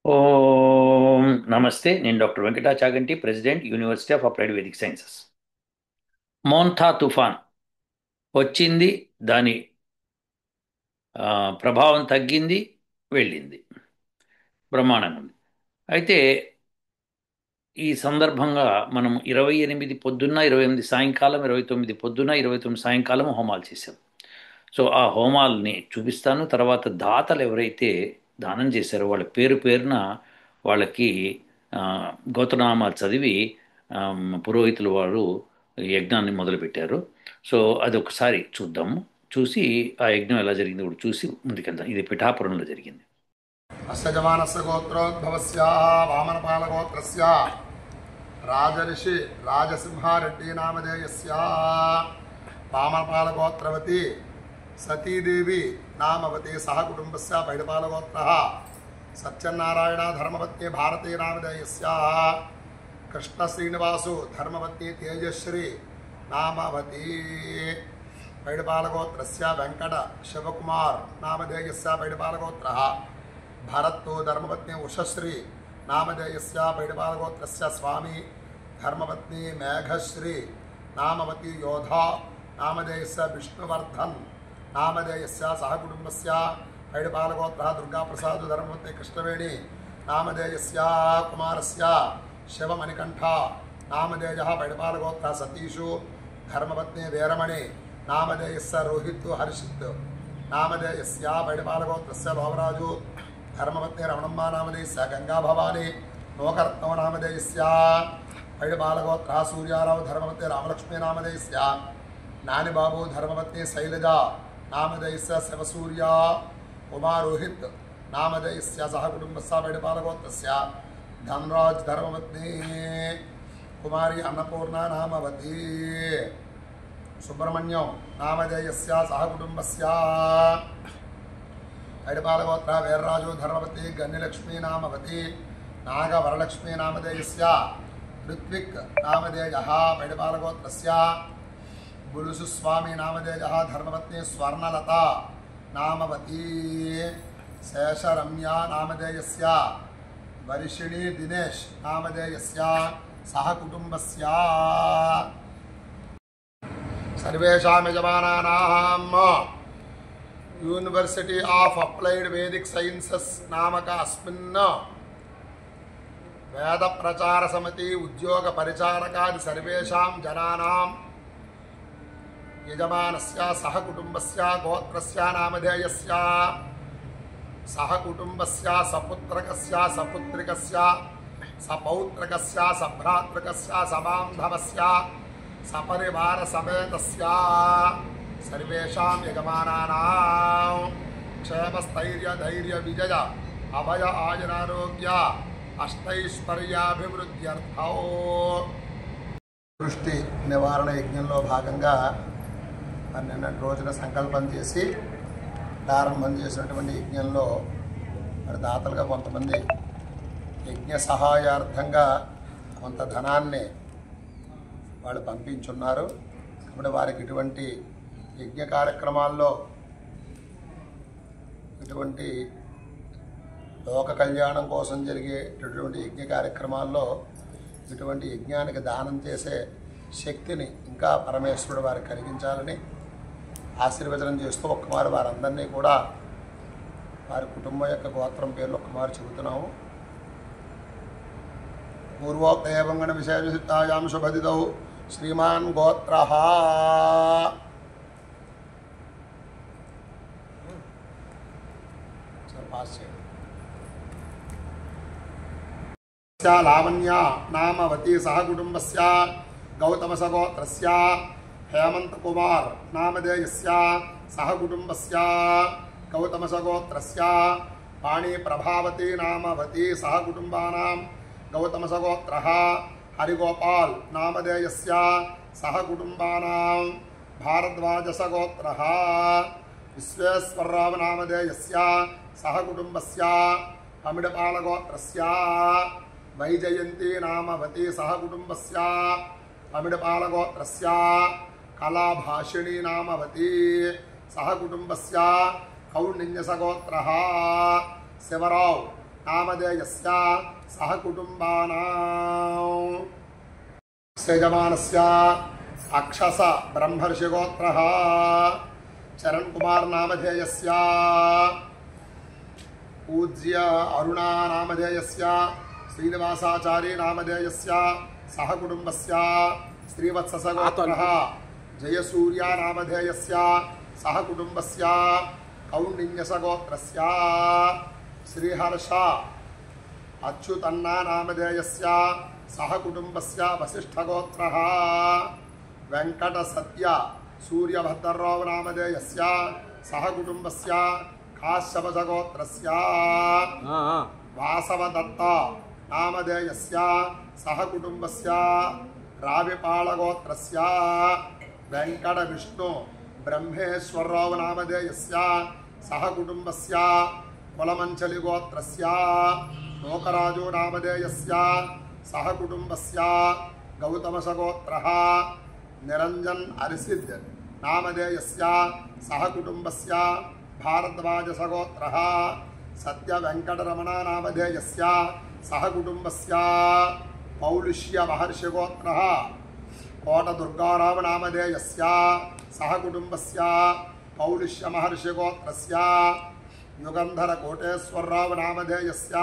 ఓం నమస్తే. నేను doctor Venkata Chaganti, president, university of applied Vedic sciences. Montha తుఫాన్ వచ్చింది. దాని ప్రభావం తగ్గింది, వెళ్ళింది, బ్రహ్మాండంగా ఉంది. అయితే ఈ సందర్భంగా మనం 28 పొద్దున్న, 28 సాయంకాలం, 29 పొద్దున్న, 29 సాయంకాలం హోమాలు చేశాం. సో ఆ హోమాల్ని చూపిస్తాను. తర్వాత దాతలు ఎవరైతే దానం చేశారో వాళ్ళ పేరు పేరున వాళ్ళకి ఆ, గోత్రనామాలు చదివి పురోహితులు వారు యజ్ఞాన్ని మొదలుపెట్టారు. సో అది ఒకసారి చూద్దాము. చూసి ఆ యజ్ఞం ఎలా జరిగిందో కూడా చూసి ముందుకెళ్దాం. ఇది పిఠాపురంలో జరిగింది. అస్యజమానస్య గోత్రోద్భవస్య వామనపాలగోత్రస్య రాజర్షి రాజసింహారెడ్డి నామధేయస్య వామనపాలగోత్రవతి సతీదేవి నామవతి సహ కుటుంబస్య పైడిపాలగోత్రః సత్యనారాయణ ధర్మపత్ని భారతీ నామధేయస్య కృష్ణశ్రీనివాసు ధర్మపత్ని తేజశ్రీ నామవతి పైడిపాలగోత్రస్య వెంకట శివకుమార్ నామధేయస్య పైడిపాలగోత్రః భరత్తు ధర్మపత్ని ఉషశ్రీ నామధేయస్య పైడిపాలగోత్రస్య స్వామి ధర్మపత్ని మేఘశ్రీ నామవతి యోధా నామధేయస్య విష్ణువర్ధన్ నామధేయస్య సహకుటుంబస్య పైడిపాలగోత్రః దుర్గాప్రసాద్ ధర్మపత్ని కృష్ణవేణి నామధేయస్య కుమారస్య శివమణికంఠ నామధేయః పైడిపాలగోత్రః సతీషు ధర్మపత్ని వీరమణి నామధేయస్య రోహిత్ హర్షిత్ నామధేయస్య పైడిపాలగోత్రస్య లోవరాజు ధర్మపత్ని రమణమ్మ నామధేయస్య గంగా భవాని నోకరత్నవ నామధేయస్య పైడిపాలగోత్రః సూర్యారావు ధర్మపత్ని రామలక్ష్మీ నామధేయస్య నానిబాబు ధర్మపత్ని శైలజ నామధేయస్య శివసూర్య ఉమారోహిత్ నామధేయస్య సహకుటుంబస్య పైడిపాలగోత్రస్య ధనరాజ్ ధర్మపత్ని కుమారి అన్నపూర్ణ నామవతి సుబ్రహ్మణ్యం నామధేయస్య సహకుటుంబస్య పైడిపాలగోత్ర వీర్రాజు ధర్మవతి గన్నిలక్ష్మీ నామవతి నాగవరలక్ష్మీ నామధేయస్య ఋత్విక్ నామధేయః పైడిపాలగోత్రస్య బులుసు స్వామి నామధేయః ధర్మపత్ని స్వర్ణలత నామవతి శేషరమ్య నామధేయస్య వరిషిణి దినేష్ నామధేయస్య సహకుటుంబస్య సర్వేషాం యజమానానాం university of applied Vedic sciences నామక అస్మిన్ వేద ప్రచార సమితి ఉద్యోగ పరిచారకాది సర్వేషాం జనానాం యజమానస్య సహకుటుంబస్య గోత్రస్య నామధేయస్య సహకుటుంబస్య సపుత్రకస్య సపుత్రికస్య సపౌత్రకస్య సభ్రాతృకస్య సబాంధవస్య సపరివార సమేతస్య సర్వేషాం యజమానానాం క్షేమస్థైర్య ధైర్య విజయ అభయ ఆయురారోగ్య అష్టైశ్వర్యాభివృద్ధ్యర్థో వృష్టి నివారణ యజ్ఞంలో భాగంగా నిన్నటి రోజున సంకల్పం చేసి ప్రారంభం చేసినటువంటి యజ్ఞంలో మరి దాతలుగా కొంతమంది యజ్ఞ సహాయార్థంగా కొంత ధనాన్ని వాళ్ళు పంపించున్నారు. కాబట్టి వారికి ఇటువంటి యజ్ఞ కార్యక్రమాల్లో ఇటువంటి లోక కళ్యాణం కోసం జరిగేటటువంటి యజ్ఞ కార్యక్రమాల్లో ఇటువంటి యజ్ఞానికి దానం చేసే శక్తిని ఇంకా పరమేశ్వరుడు వారికి కలిగించాలని ఆశీర్వచనం చేస్తూ ఒక్కమారు వారందరినీ కూడా వారి కుటుంబం యొక్క గోత్రం పేర్లు ఒక్కమారు చెబుతున్నాము. పూర్వోక్తేవంగణ విశేషితాయాం శుభదిదౌ శ్రీమాన్ గోత్రః లావణ్య నామవతి సహకుటుంబస్య గౌతమసగోత్రస్య హేమంత్ కుమార్ నామధేయస్య సహకుటుంబస్య గౌతమసగోత్రస్య పాణి ప్రభావతి నామవతి సహకుటుంబానాం గౌతమసగోత్రః హరిగోపాల్ నామధేయస్య సహకుటుంబానాం భారద్వాజసగోత్రః విశ్వేశ్వరరావు నామధేయస్య సహకుటుంబస్య అమిడపాలగోత్రస్య వైజయంతి నామవతి సహకుటుంబస్య అమిడపాలగోత్రస్య కళాభాషిణి నామవతి సహకుటుంబస్య కౌండిన్యసగోత్రః శివరావు नामधेयस्य सह कुटुम्बानां यजमानस्य अक्षस ब्रह्मर्षिगोत्रः चरण कुमार नामधेयस्य पूज्य अरुणा नामधेयस्य श्रीनिवासाचार्य नामधेयस्य सह कुटुम्बस्य श्रीवत्सगोत्रः जयसूर्य नामधेयस्य सह कुटुम्बस्य कौंडिन्यसगोत्रस्य श्रीहर्ष अच्युतन्ना नामधेयस्य सह कुटुम्बस्य वसिष्ठगोत्रः वेंकटसत्य सूर्यभद्रराव नामधेयस्य सह कुटुम्बस्य काश्यपगोत्रस्य वासवदत्त नामधेयस्य सह कुटुम्बस्य राविपालगोत्रस्य वेंकटविष्णु ब्रह्मेश्वरराव नामधेयस्य सह कुटुम्बस्य कुलमंचलिगोत्रस्य नोकराजो नामधेयस्य सह कुटुम्बस्य गौतमसगोत्रः निरंजन अरिसिद्ध नामधेयस्य सह कुटुम्बस्य भारद्वाजसगोत्रः सत्य वेंकटरमण नामधेयस्य सह कुटुम्बस्य पौलुष्य महर्षिगोत्रः कोटदुर्गाराव नामधेयस्य सह कुटुम्बस्य पौलुष्य महर्षिगोत्रस्य युगंधर कोटेश्वरराव नामधेयस्य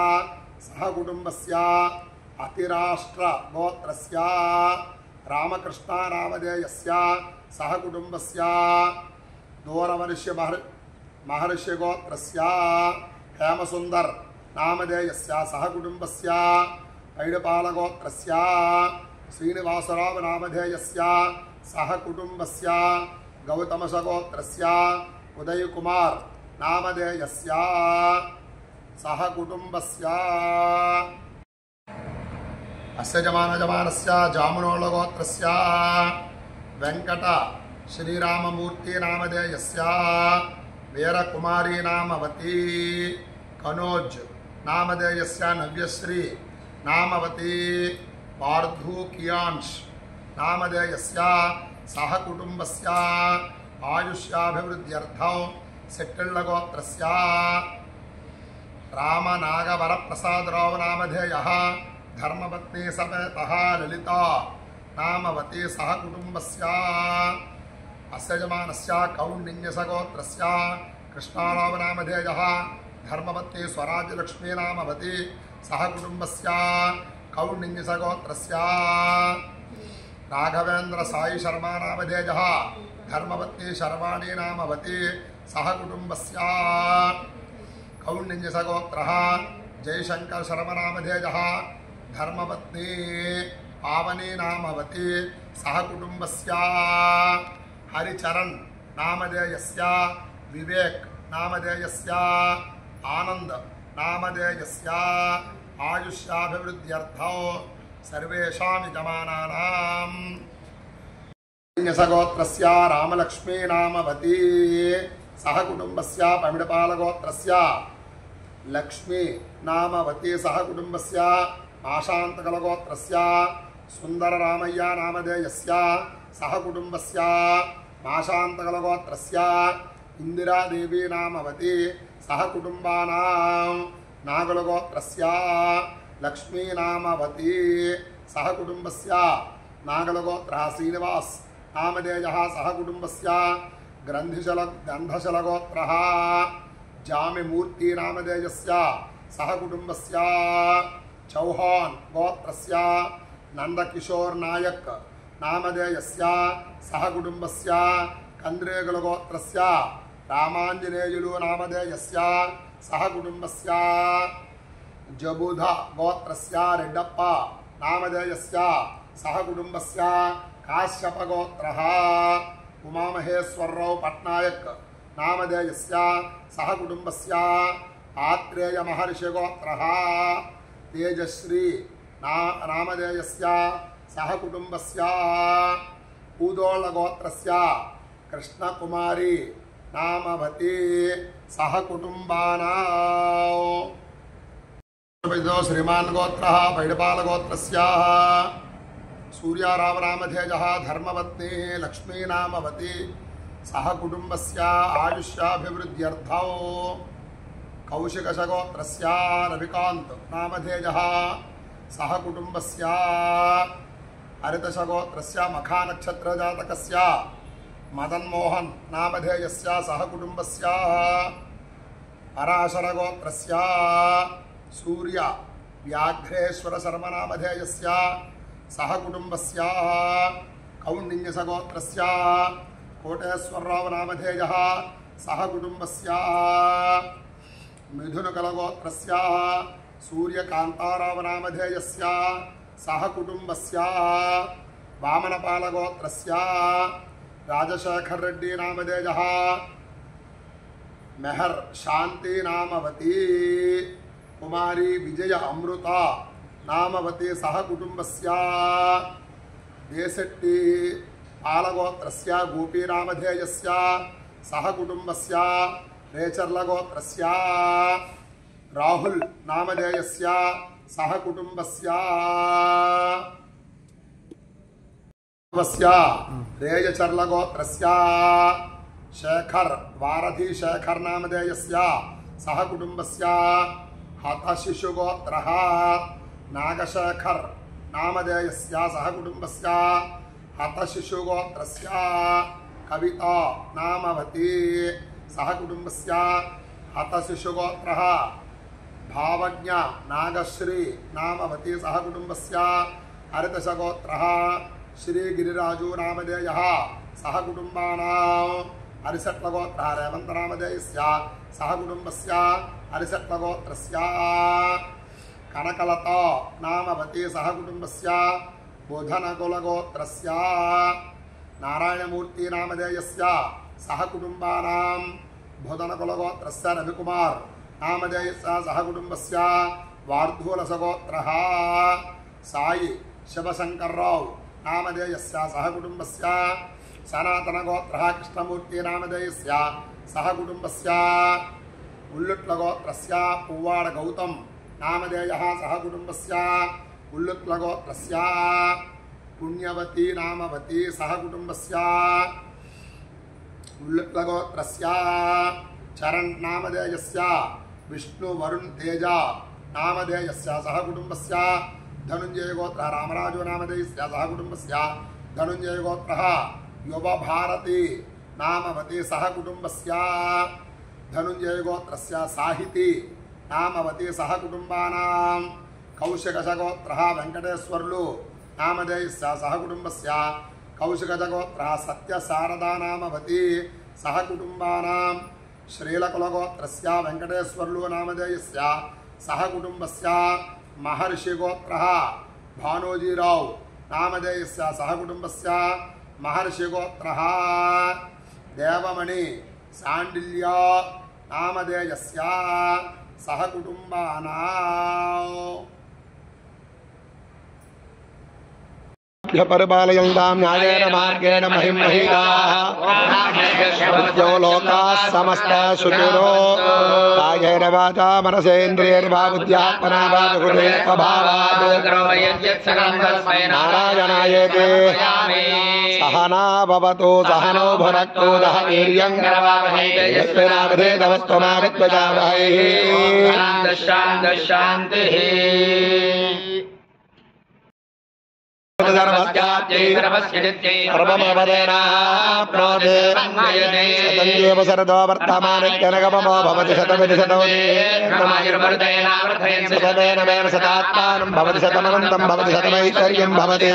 सह कुटुम्बस्य अतिराष्ट्र गोत्रस्य रामकृष्ण नामधेयस्य सह कुटुम्बस्य दोरवर्ष्य महर्षिगोत्रस्य हेमसुंदर नामधेयस्य सह कुटुम्बस्य पैडपालगोत्रस्य श्रीनिवासराव नामधेयस्य सह कुटुम्बस्य गौतमसगोत्रस्य उदयकुमार नामधेयस्य सह कुटुम्बस्य अस्य जमानस्य जामुनोळगोत्रस्य वेंकट श्रीराममूर्ति नामधेयस्य वीरकुमारी नामवती कनोज नामधेयस्य नव्यश्री नामवती पार्थूकियांश नामधेयस्य सह कुटुम्बस्य आयुष्याभिवृद्ध्यर्थं सेट्टिळ्ळगोत्रस्य रामनागवरप्रसादराव नामधेयः धर्मपत्नी समेतः ललिता नामवती सह कुटुम्बस्य अस्य जमानस्य कौंडिन्यसगोत्रस्य कृष्णाराव नामधेयः धर्मपत्नी स्वराज्यलक्ष्मी नामवती सह कुटुम्बस्य कौंडिन्यसगोत्रस्य राघवेन्द्र साई शर्मा नामधेयः धर्मपत्नी शर्वाणी नामवती सह कुटुम्बस्य कौंडिन्यसगोत्रः जयशंकर शर्मा नामधेयः धर्मपत्नी पावनी नामवती सह कुटुम्बस्य हरिचरण नामधेयस्य विवेक नामधेयस्य आनंद नामधेयस्य आयुष्याभिवृद्ध्यर्थं सर्वेषां यजमानानां सगोत्रस्य रामलक्ष्मी नामवती सह कुटुम्बस्य पमिडपालगोत्रस्य लक्ष्मी नामवती सह कुटुम्बस्य माशान्तकलगोत्रस्य सुन्दररामय्य नामधेयस्य सह कुटुम्बस्य माशान्तकलगोत्रस्य इंदिरादेवी नामवती सह कुटुम्बानां नागलगोत्रस्य लक्ष्मी नामवती सह कुटुम्बस्य नागलगोत्रः श्रीनिवास नामधेयः सह कुटुम्बस्य गन्धशलगोत्रः जामिमूर्ति नामधेयस्य सह कुटुम्बस्य चौहान गोत्रस्य नंदकिशोर नायक नामधेयस्य सह कुटुम्बस्य कंद्रेगलगोत्रस्य रामांजनेयुलु नामधेयस्य सह कुटुम्बस्य जबुध गोत्रस्य रेड्डप्प नामधेयस्य सह कुटुम्बस्य काश्यपगोत्रः उमामहेश्वरराव पट्नायक नामधेयस्य सह कुटुम्बस्य आत्रेय महर्षिगोत्रः तेजश्री नामधेयस्य सह कुटुम्बस्य पूदोळगोत्रस्य कृष्णकुमारी नामवती सह कुटुम्बानां श्रीमान गोत्रः पैडपालगोत्रस्य सूर्याराव नामधेयः धर्मपत्नी लक्ष्मी नामवती सह कुटुम्बस्य आयुष्याभिवृद्ध्यर्थं कौशिकशगोत्रस्य रविकान्त नामधेयः सह कुटुम्बस्य हरितशगोत्रस्य मखानक्षत्रजातकस्य मदन्मोहन नामधेयस्य सह कुटुम्बस्य पराशरगोत्रस्य सूर्य व्याघ्रेश्वर शर्मा नामधेयस्य सह कुटुम्बस्य कौंडिन्यसगोत्रस्य कोटेश्वरराव नामधेयः सह कुटुम्बस्य मिथुनकलगोत्रस्य सूर्यकान्ताराव नामधेयस्य सह कुटुम्बस्य वामनपालगोत्रस्य राजशेखर रेड्डी नामधेयः मेहर शांति नामवती कुमारी विजय अमृता नामवती सह कुटुम्बस्य देशट्टी पालगोत्रस्य गोपी नामधेयस्य सह कुटुम्बस्य रेचर्लगोत्रस्य राहुल नामधेयस्य सह कुटुम्बस्य रेयचर्लगोत्रस्य शेखर वारधी शेखर नामधेयस्य सह कुटुम्बस्य हतशिशुगोत्रः नागशेखर नामधेयस्य सह कुटुम्बस्य हतशिशुगोत्रस्य कविता नामवती सह कुटुम्बस्य हतशिशुगोत्रः भावज्ञ नागश्री नामवती सह कुटुम्बस्य हरितशगोत्रः श्रीगिरिराजु नामधेयः सह कुटुम्बानां हरिशट्लगोत्रः रेवन्त नामधेयस्य सह कुटुम्बस्य हरिशट्लगोत्रस्य कनकलता नामवती सह कुटुम्बस्य बुधनकुलगोत्रस्य नारायणमूर्ति नामधेयस्य सह कुटुम्बानां बुधनकुलगोत्रस्य रविकुमार नामधेयस्य सह कुटुम्बस्य वार्धूलसगोत्रः साई शिवशंकरराव नामधेयस्य सह कुटुम्बस्य सनातनगोत्रः कृष्णमूर्ति नामधेयस्य सह कुटुम्बस्य उल्लुट्लगोत्रस्य पुव्वाड गौतम नामधेयः सह कुटुम्बस्य उल्लुट्लगोत्रस्य पुण्यवती नामवती सह कुटुम्बस्य उल्लुट्लगोत्रस्य चरण नामधेयस्य विष्णु वरुण तेज नामधेयस्य सह कुटुम्बस्य धनुंजय गोत्रः रामराजु नामधेयस्य सह कुटुम्बस्य धनुंजय गोत्रः युव भारती नामवती सह कुटुम्बस्य धनुंजय गोत्रस्य साहिती नामवती सह कुटुम्बानां कौशिकशगोत्रः वेंकटेश्वर्लु नामधेयस्य सह कुटुम्बस्य कौशिकशगोत्रः सत्यशारदा नामवती सह कुटुम्बानां श्रीलकुलगोत्रस्य वेंकटेश्वर्लु नामधेयस्य सह कुटुम्बस्य महर्षिगोत्रः भानोजीराव नामधेयस्य सह कुटुम्बस्य महर्षिगोत्रः देवमणि सांडिल्य नामधेयस्य सह कुटुम्बानां परिपालयन्तां न्यायेन मार्गेण महिं महिलाः मृत्यो लोकाः समस्ताः सुखिनो कायेन वाचा मनसेन्द्रियैर्वा बुद्ध्यात्मना वा विगुणेत्वभावात् नारायणायेति सहना भवतु सहनो भुनक्तु सह वीर्यं यस्मिनावधेतमस्त्वमाविद्वजावहैः शान्तिः सर्वमवदेनाप्नोति शरदो वर्तमानित्यनगमो भवति शतमिति शतमेन मेन शतात्मानं भवति शतमनन्तं भवति शतमैश्वर्यं भवति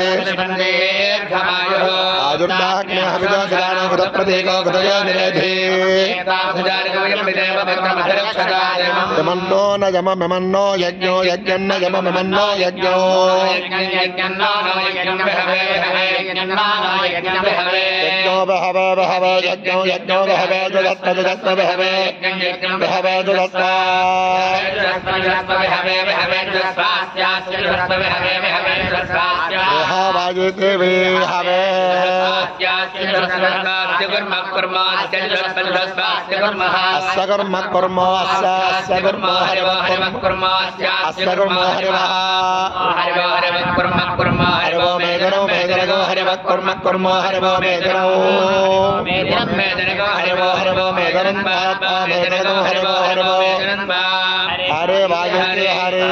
आजुर्दाग्न्यः विदोषदानो कृतप्रतीको कृतयो निरेधि यमन्नो न यममन्नो यज्ञो यज्ञन्न यममन्नो यज्ञो यज्ञो बहवे बहवे यज्ञो यज्ञो बहवे जुगत्त जुगत्त बहवे बहवे जुगत्त वाजिते वे हवे अस्य कर्म कर्म अस्य कर्म हरिव कर्म अस्य कर्म हरिव हरिवो मेदनो मेदनगो हरिव कुर्म कुर्मो हरिवो मेदनो मेदनं मेदनगो हरिवो मेदनं महात्मा मेदनगो हरिवो हरे वायुके हरे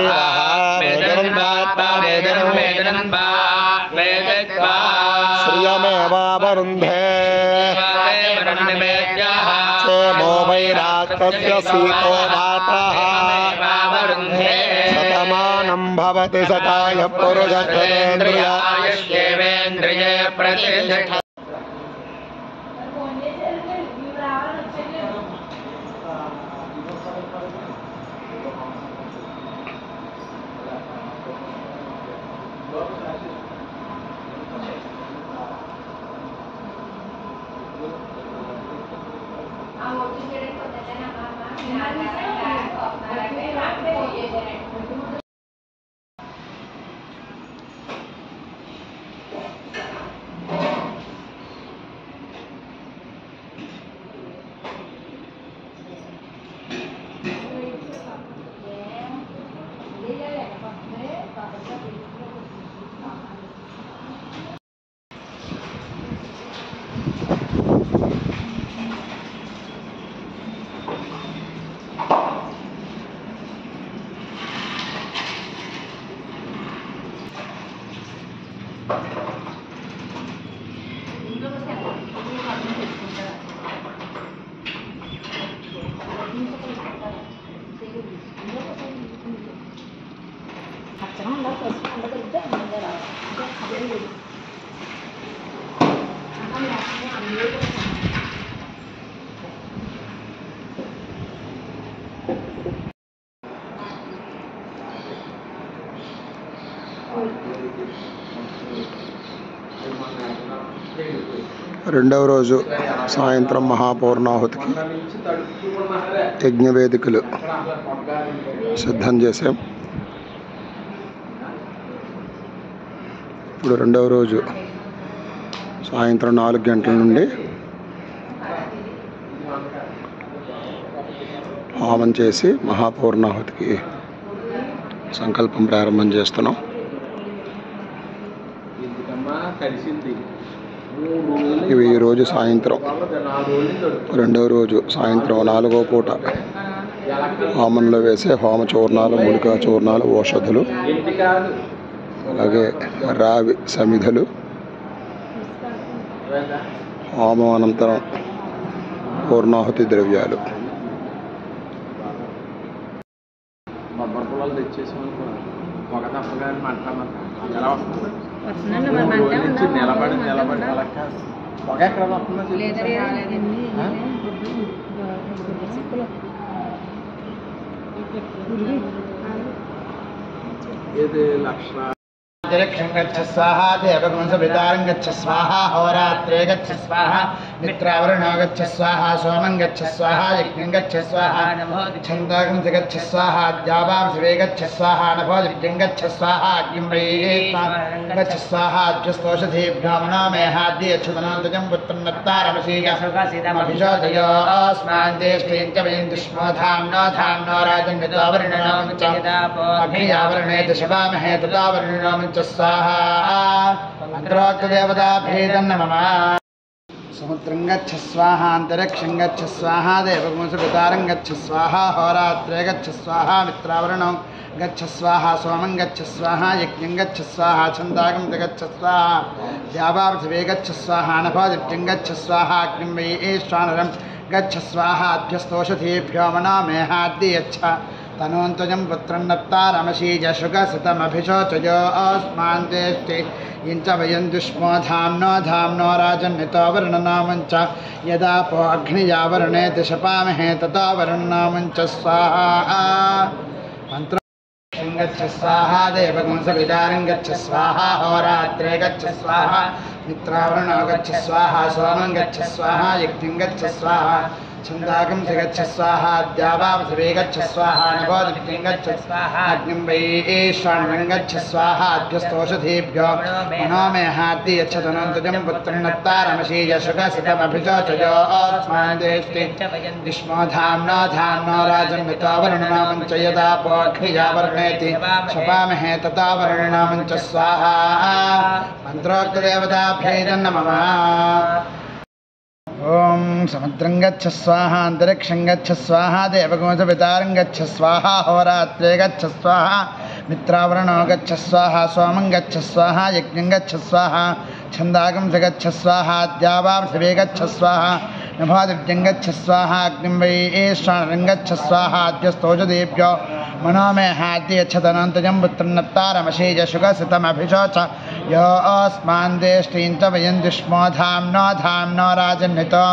मेदनं महात्मा मेदनं श्रियमेवावरुन्धे क्षेमो वैराक्तस्य सीतो मातः शतमानं भवति शताय पुरुषेन्द्रिये प्रतिष्ठितः రెండవ రోజు సాయంత్రం మహాపూర్ణాహుతికి యజ్ఞవేదికలు సిద్ధం చేశాం. ఇప్పుడు రెండవ రోజు సాయంత్రం 4 గంటల నుండి హోమం చేసి మహాపూర్ణాహుతికి సంకల్పం ప్రారంభం చేస్తున్నాం. ఇవి ఈరోజు సాయంత్రం రెండవ రోజు సాయంత్రం 4వ పూట హోమంలో వేసే హోమ చూర్ణాలు, మూలికా చూర్ణాలు, ఔషధులు, అలాగే రావి సమిధలు, హోమం అనంతరం పూర్ణాహుతి ద్రవ్యాలు. अंतरिक्षं गच्छ स्वाहा देवगुंसवितारं गच्छ स्वाहा होरात्रे गच्छ स्वाहा मित्रावरणो गच्छ स्वाहा सोमं गच्छ स्वाहा यज्ञं गच्छ स्वाहा छन्दोगं गच्छ स्वाहा द्यावां शिवे गच्छ स्वाहा नभोदिव्यं गच्छ स्वाहा अग्निं वैः गच्छ स्वाहा अज्यस्तोषधीभ्यो मनो मेहाद्य अच्छुतनोन्तजं पुत्रं नत्तारमशीगमभिषोदयो अस्मान् देष्टिं च वयं दुष्मोधाम्नो धाम्नो राजं गतावरणो च अग्नियावरणे च शिवामहे तदावरणो स्वाहा मंत्रोक्तदेवताभ्येदं नमः। समुद्रं गच्छ स्वाहा अंतरिक्षं गच्छ स्वाहा देवगुंसवितारं गच्छ स्वाहा होरात्रे गच्छ स्वाहा मित्रावरणं गच्छ स्वाहा सोमं गच्छ स्वाहा यज्ञं गच्छ स्वाहा छन्दागं गच्छ स्वाहा द्यावापृथिवे गच्छ स्वाहा नभोदिव्यं गच्छ स्वाहा अग्निं वैश्वानरं गच्छ स्वाहा अभ्यस्तोषधीभ्यो मनो मेहाद्य यच्छ तनोन्तजं पुत्रं नत्तारमशीजशुकसितमभिषोचयो अस्मान् देष्टे इंच वयं दुष्मोधाम्नो धाम्नो राजन्नितो वर्णनामञ्च यदापो अग्नियावरणे दिशपामहे ततो वर्णनामञ्च स्वाहा मंत्र गच्छ स्वाहा देवगुंसवितारं गच्छ स्वाहा होरात्रे गच्छ स्वाहा मित्रावरणो गच्छ स्वाहा सोमं गच्छ स्वाहा यज्ञं गच्छ स्वाहा छन्दाकं स गच्छ स्वाहा द्यावापृथिवी गच्छ स्वाहा नभोदित्यं गच्छ स्वाहा अग्निं वैश्वानरं गच्छ स्वाहा अभ्यस्तोषधीभ्यो मनो मे हाति यच्छतनन्तजं पुत्रं नत्तारमशीय शुकसितमभिशोचयो अस्मान् देष्टि विष्णो धाम्नो धाम्नो राजन्वितो वरुणनामं च यदा पोऽग्निया वर्णयति क्षपामहे तथा वरुणनामं च स्वाहा मन्त्रोक्तदेवताभ्यै नमः। ओम समुद्रं गच्छ स्वाहा अंतरिक्षं गच्छ स्वाहा देवगोंसपितारं गच्छ स्वाहा होरात्रे गच्छ स्वाहा मित्रावरणो गच्छ स्वाहा सोमं गच्छ स्वाहा यज्ञं गच्छ स्वाहा छन्दाकं स गच्छ स्वाहा द्यावापृथिवी गच्छ स्वाहा नभोदिव्यं गच्छ स्वाहा अग्निं वैश्वानरं गच्छ स्वाहा अद्यस्तोषधीभ्यो मनो मे हाति यच्छतनन्तजं पुत्रं नत्तारमशीय शुकसितमभिशोच यो अस्मान् देष्टीं च वयं दुष्मो धाम्नो धाम्नो राजन्वितो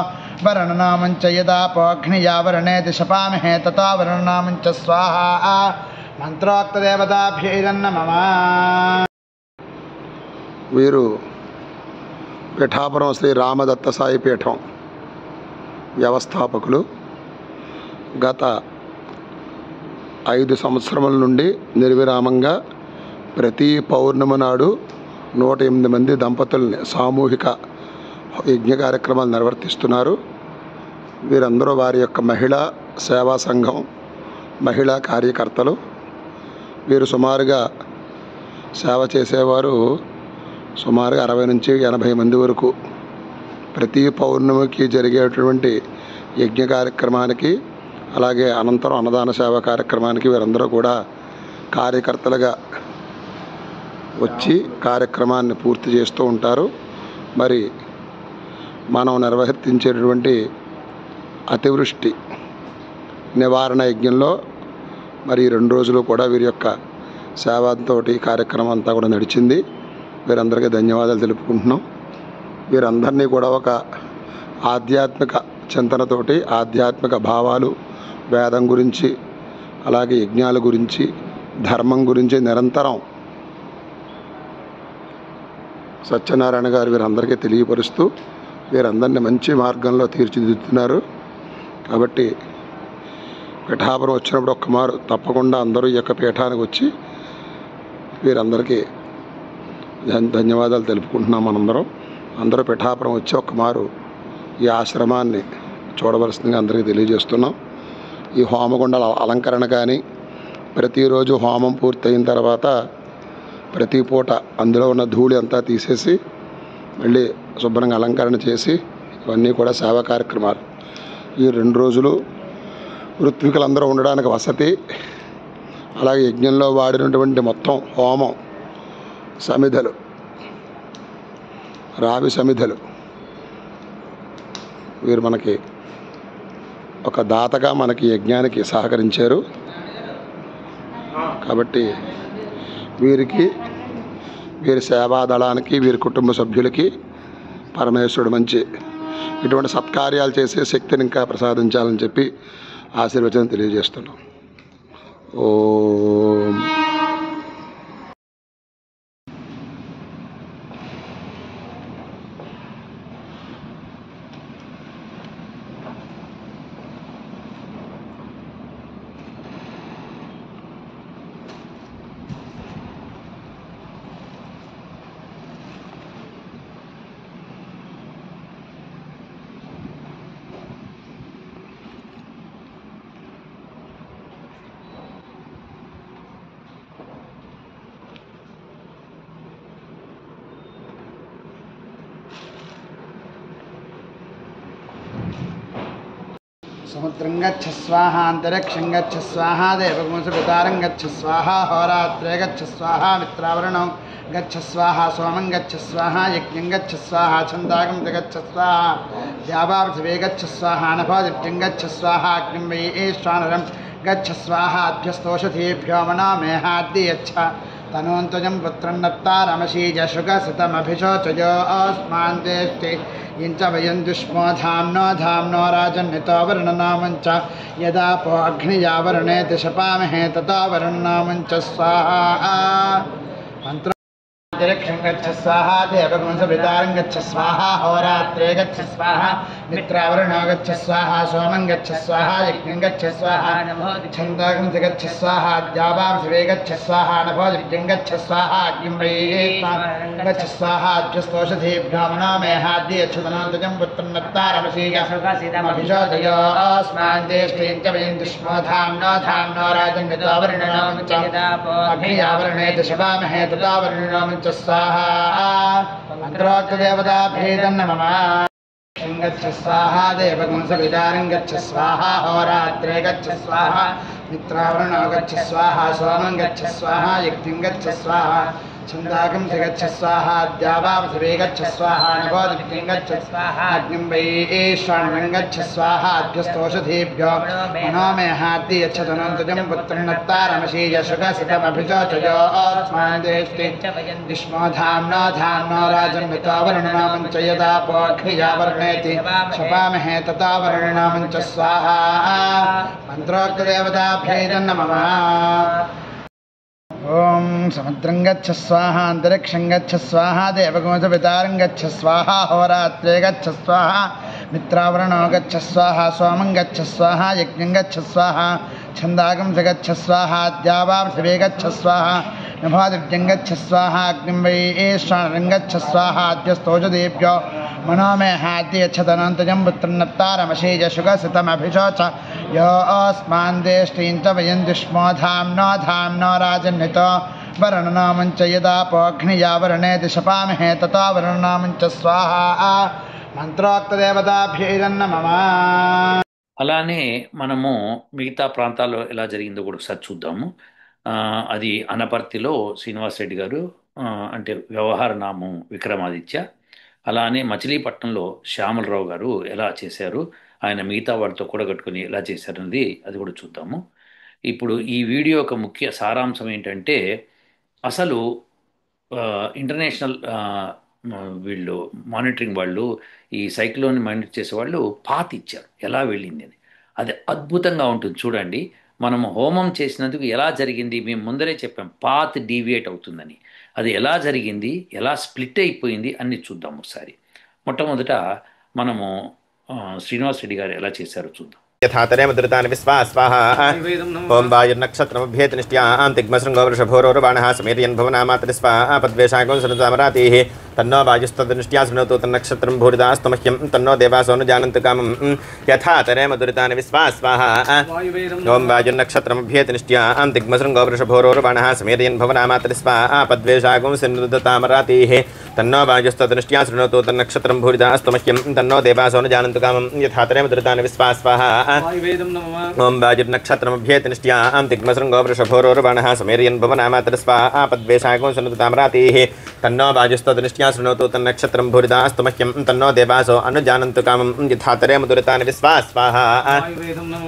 वरुणनामं च यदा पोऽग्निया वर्णयति शपामहे तथा वरुणनामं च स्वाहा मंत्रोक्तदेवताभ्यै नमः। వీరు పిఠాపురం శ్రీ రామదత్త సాయి పీఠం వ్యవస్థాపకులు. గత 5 సంవత్సరముల నుండి నిర్విరామంగా ప్రతి పౌర్ణమి నాడు 108 మంది దంపతుల్ని సామూహిక యజ్ఞ కార్యక్రమాలు నిర్వర్తిస్తున్నారు. వీరందరూ వారి యొక్క మహిళా సేవా సంఘం మహిళా కార్యకర్తలు. వీరు సుమారుగా సేవ చేసేవారు సుమారుగా 60 నుంచి 80 మంది వరకు. ప్రతి పౌర్ణమికి జరిగేటువంటి యజ్ఞ కార్యక్రమానికి అలాగే అనంతరం అన్నదాన సేవ కార్యక్రమానికి వీరందరూ కూడా కార్యకర్తలుగా వచ్చి కార్యక్రమాన్ని పూర్తి చేస్తూ ఉంటారు. మరి మనం నిర్వర్తించేటువంటి అతివృష్టి నివారణ యజ్ఞంలో మరి 2 రోజులు కూడా వీరి యొక్క సేవతో కార్యక్రమం అంతా కూడా నడిచింది. వీరందరికీ ధన్యవాదాలు తెలుపుకుంటున్నాం. వీరందరినీ కూడా ఒక ఆధ్యాత్మిక చింతనతోటి ఆధ్యాత్మిక భావాలు వేదం గురించి అలాగే యజ్ఞాల గురించి ధర్మం గురించి నిరంతరం సత్యనారాయణ గారు వీరందరికీ తెలియపరుస్తూ వీరందరినీ మంచి మార్గంలో తీర్చిదిద్దుతున్నారు. కాబట్టి పిఠాపురం వచ్చినప్పుడు ఒక్కమారు తప్పకుండా అందరూ ఈ యొక్క పీఠానికి వచ్చి వీరందరికీ ధన్యవాదాలు తెలుపుకుంటున్నాం. మనందరం అందరూ పిఠాపురం వచ్చి ఒక్కమారు ఈ ఆశ్రమాన్ని చూడవలసిందిగా అందరికీ తెలియజేస్తున్నాం. ఈ హోమగుండాల అలంకరణ కానీ ప్రతిరోజు హోమం పూర్తయిన తర్వాత ప్రతి పూట అందులో ఉన్న ధూళి అంతా తీసేసి మళ్ళీ శుభ్రంగా అలంకరణ చేసి ఇవన్నీ కూడా సేవా కార్యక్రమాలు. ఈ 2 రోజులు ఋత్వికులందరూ ఉండడానికి వసతి అలాగే యజ్ఞంలో వాడినటువంటి మొత్తం హోమం సమిధలు రావి సమిధలు వీరు మనకి ఒక దాతగా మనకి యజ్ఞానికి సహకరించారు. కాబట్టి వీరికి వీరి సేవా దళానికి వీరి కుటుంబ సభ్యులకి పరమేశ్వరుడు మంచి ఇటువంటి సత్కార్యాలు చేసే శక్తిని ఇంకా ప్రసాదించాలని చెప్పి ఆశీర్వచనం తెలియజేస్తున్నాం. ఓం समुद्रं गच्छ स्वाहा अंतरिक्षं गच्छ स्वाहा देवगुंसपितारं गच्छ स्वाहा होरात्रे गच्छ स्वाहा मित्रावरणं गच्छ स्वाहा सोमं गच्छ स्वाहा यज्ञं गच्छ स्वाहा छन्दाकं गच्छ स्वाहा द्यावापृथिवी गच्छ स्वाहा नभोदित्यं गच्छ स्वाहा अग्निं वैश्वानरं गच्छ स्वाहा अभ्यस्तोषधीभ्यो मनो मे हाद्य यच्छ तनोन्तजं पुत्रं नत्तारमशीज शुकसितमभिशोचयो अस्मान् देष्टि इंच वयं दुष्मो धाम्नो धाम्नो राजन्वितो वरुणनामं च यदा पो अग्निया वर्णयति शपामहे तथा वरुणनामं च स्वाहा अंतरिक्षं गच्छ स्वाहा देवगुंसपितारं गच्छ स्वाहा होरात्रे गच्छ स्वाहा मित्रावरुणो गच्छ स्वाहा सोमं गच्छ स्वाहा यज्ञं गच्छ स्वाहा छन्दागं गच्छ स्वाहा द्यावां शिवे गच्छ स्वाहा नभो दिव्यं गच्छ स्वाहा अग्निं वैत्तां गच्छ स्वाहा अभ्यस्तोषधीभ्यो मनो मे हाद्यच्छतनोन्तजं पुत्रं नत्तारमशीयमभिषोदयो अस्मान् ज्येष्ठेन च वयं दुष्मधाम्नो धाम्नो राजं गतावरुणो च अग्नियावरुणे च शवामहे तदावरुणो च स्वाहा मन्त्रोक्तदेवताभेदन्नमः गच्छ स्वाहा देवगं सवितारं गच्छ स्वाहा होरात्रे गच्छ स्वाहा मित्रावरुणो गच्छ स्वाहा सोमं गच्छ स्वाहा यज्ञं गच्छ स्वाहा छन्दागं गच्छ स्वाहा द्यावां शिवे गच्छ स्वाहा नभो दिव्यं गच्छ स्वाहा अग्निं वैश्वानरं गच्छ स्वाहा अभ्यस्तोषधीभ्यो मनो मे हाद्यच्छतनोन्तजं पुत्रं नत्तारमशीय सुखसितमभिषोचयो अस्मान् ज्येष्ठे विष्णो धाम्नो धाम्नो राजन् गतावरुणनामं च यदा पोऽग्नियावरुणेति शपामहे तथा वरुणनामं च स्वाहा मन्त्रोक्तदेवताभ्यैर्नमः ओम समुद्रं गच्छ स्वाहा अंतरिक्षं गच्छ स्वाहा देवगोंसवितारं गच्छ स्वाहा होरात्रे गच्छ स्वाहा मित्रावरुणो गच्छ स्वाहा सोमं गच्छ स्वाहा यज्ञं गच्छ स्वाहा छन्दागं गच्छ स्वाहा द्यावां शिवे गच्छ स्वाहा नभो दिव्यं गच्छ स्वाहा अग्निं वैश्वानरं गच्छ स्वाहा अद्यस्तोषधीभ्यो मनो मे हाद्यच्छतनोन्तजं पुत्रं नत्तारमशीय शुकसितमभिषोच यो अस्मान् ज्येष्ठेन च वयं दुष्मो धाम्नो धाम्नो राजन्नितो वरुणनामं च यदा पोऽग्नियावरुणेति शपामहे तथा वरुणनामं च स्वाहा మంత్రోక్తదేవతాభ్యైరన్నమమ. అలానే మనము మిగతా ప్రాంతాల్లో ఎలా జరిగిందో కూడా ఒకసారి చూద్దాము. అది అనపర్తిలో శ్రీనివాస్ రెడ్డి గారు అంటే వ్యవహార నామం విక్రమాదిత్య. అలానే మచిలీపట్నంలో శ్యామలరావు గారు ఎలా చేశారు, ఆయన మిగతా వారితో కూడగట్టుకుని ఎలా చేశారన్నది అది కూడా చూద్దాము. ఇప్పుడు ఈ వీడియో యొక్క ముఖ్య సారాంశం ఏంటంటే, అసలు ఇంటర్నేషనల్ వీళ్ళు మానిటరింగ్ వాళ్ళు ఈ సైక్లోన్ మానిటర్ చేసేవాళ్ళు పాత్ ఇచ్చారు ఎలా వెళ్ళింది అని. అది అద్భుతంగా ఉంటుంది చూడండి. మనము హోమం చేసినందుకు ఎలా జరిగింది మేము ముందరే చెప్పాం, పాత్ డీవియేట్ అవుతుందని. అది ఎలా జరిగింది, ఎలా స్ప్లిట్ అయిపోయింది అన్ని చూద్దాం ఒకసారి. మొట్టమొదట మనము శ్రీనివాస్ రెడ్డి గారు ఎలా చేశారో చూద్దాం. यथातरे मुद्रितानि विश्वा स्वाहा ओम वायुर्नक्षत्रमभ्येत निष्ट्यां तिग्मशृङ्गो वृषभोरोर्बाणः समेर्यन् भवनामातरि स्वाहा पद्वेषागं सनतामरातिः तन्नो वायुस्तद्निष्ट्या शृणोतु तन्नक्षत्रं भूरिदास्तमह्यं तन्नो देवासो न जानन्तु कामं यथातरे मुद्रितानि विश्वा स्वाहा ओम वायुर्नक्षत्रमभ्येत निष्ट्यां तिग्मशृङ्गो वृषभोरोर्बाणः समेर्यन् भवनामातरि स्वाहा पद्वेषागं सनतामरातिः तन्नो वायुस्तद्निष्ट्या शृणोतु तन्नक्षत्रं भूरिदास्तमह्यं तन्नो देवासो न जानन्तु कामं यथातरे मुद्रितानि विश्वा स्वाहा ओम वायुर्नक्षत्रमभ्येत निष्ट्यां तिग्मशृङ्गो वृषभोरोर्बाणः समेर्यन् भवनामातरि स्वाहा पद्वेषागं सनतामरातिः तन्नो वायुस्तद्निष्ट्या शृणोतु तन्नक्षत्रं भूरिदास्तमह्यं तन्नो देवासो अनुजानन्तु कामं यथातरे मुद्रितानि विश्वा स्वाहा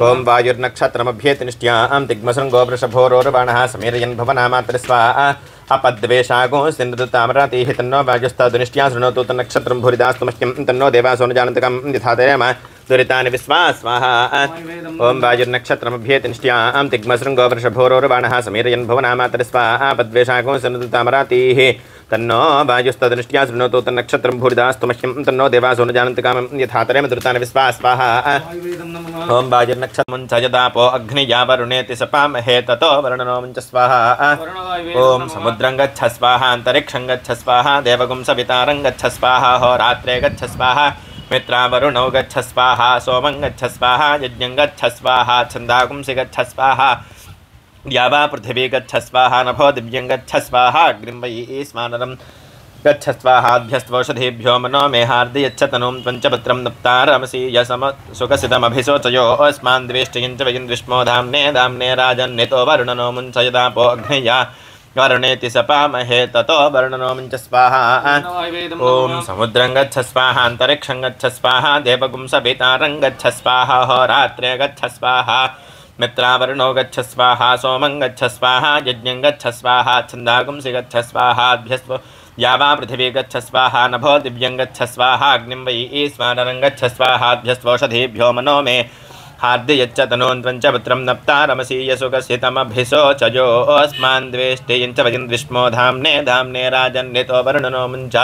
ओम वायुर्नक्षत्रमभ्येत निष्ट्यां तिग्मशृङ्गो वृषभोरोर्बाणः समेर्यन् भवनामातरि स्वाहा अपद्वेषागो सिन्धुतामरातिः तन्नो वायुस्तद्निष्ट्या शृणोतु तन्नक्षत्रं भूरिदास्तमह्यं तन्नो देवासो अनुजानन्तु कामं यथातरे दुरितानि विश्वा स्वाहा ओम वायुर्नक्षत्रमभ्येत निष्ट्यां तिग्मशृङ्गो वृषभोरोर्बाणः समेर्यन् भवनामातरि स्वाहा पद्वेषागो सनतामरातिः तन्नो वायुस्तद्निष्ट्या शृणोतु तन्नक्षत्रं भूरिदास्तमह्यं तन्नो देवासो न जानन्ति कामं यथातरे दुरितानि विश्वा स्वाहा ओम वायुर्नक्षत्रं च यदापो अग्नियावरुणेति शपामहे ततो वरुणनो च स्वाहा ओम समुद्रं गच्छ स्वाहा अंतरिक्षं गच्छ स्वाहा देवगुं सवितारं गच्छ स्वाहा होरात्रे गच्छ स्वाहा मित्रावरुणौ गच्छ स्वाहा सोमं गच्छ स्वाहा यज्ञं गच्छ स्वाहा छन्दागुंसि गच्छ स्वाहा द्यावा पृथिवी गच्छ स्वाहा नभो दिव्यं गच्छ स्वाहा अग्निं वैश्वानरं गच्छ स्वाहाभ्यस्त्वौषधीभ्यो मनो मे हार्दयच्छतनुं पञ्चपत्रं नप्तारमसि यसम सुखसितमभिशोचयो अस्मान् द्वेष्टिं च वयं द्विष्मो धाम्ने धाम्ने राजन्नितो वरुणनो मुञ्चयदापो अग्नेया वरुणेति शपामहे ततो वरुणनो च स्वाहा ओम समुद्रं गच्छ स्वाहा अंतरिक्षं गच्छ स्वाहा देवगुं सवितारं गच्छ स्वाहा होरात्रे गच्छ स्वाहा मित्रावरुणो गच्छ स्वाहा सोमं गच्छ स्वाहा यज्ञं गच्छ स्वाहा छन्दागुंसि गच्छ स्वाहाभ्यस्व यावा पृथिवी गच्छ स्वाहा नभो दिव्यं गच्छ स्वाहा अग्निं वैश्वानरं गच्छ स्वाहाभ्यस्वौषधीभ्यो मनो मे हार्दयच्छतनोऽन्त्वञ्चपुत्रं नप्तारमसि यसुकसितमभिशोचयो अस्मान् द्वेष्टिं च वयं द्विष्मो धाम्ने धाम्ने राजन्नितो वरुणनो मुञ्च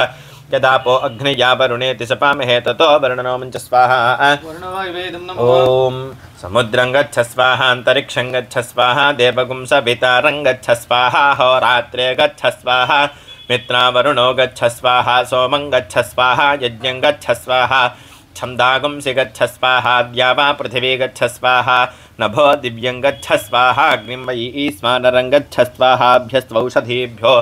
यदापो अग्निया वरुणेति शपामहे ततो वर्णनो मुञ्च स्वाहा। ॐ समुद्रं गच्छ स्वाहा अन्तरिक्षं गच्छ स्वाहा देवगुं सवितारं गच्छ स्वाहा होरात्रे गच्छ स्वाहा मित्रावरुणो गच्छ स्वाहा सोमं गच्छ स्वाहा यज्ञं गच्छ स्वाहा छन्दागुंसि गच्छ स्वाहा द्यावा पृथिवी गच्छ स्वाहा नभो दिव्यं गच्छ स्वाहा अग्निं वै ईस्मानरं गच्छ स्वाहाभ्यस्त्वौषधीभ्यो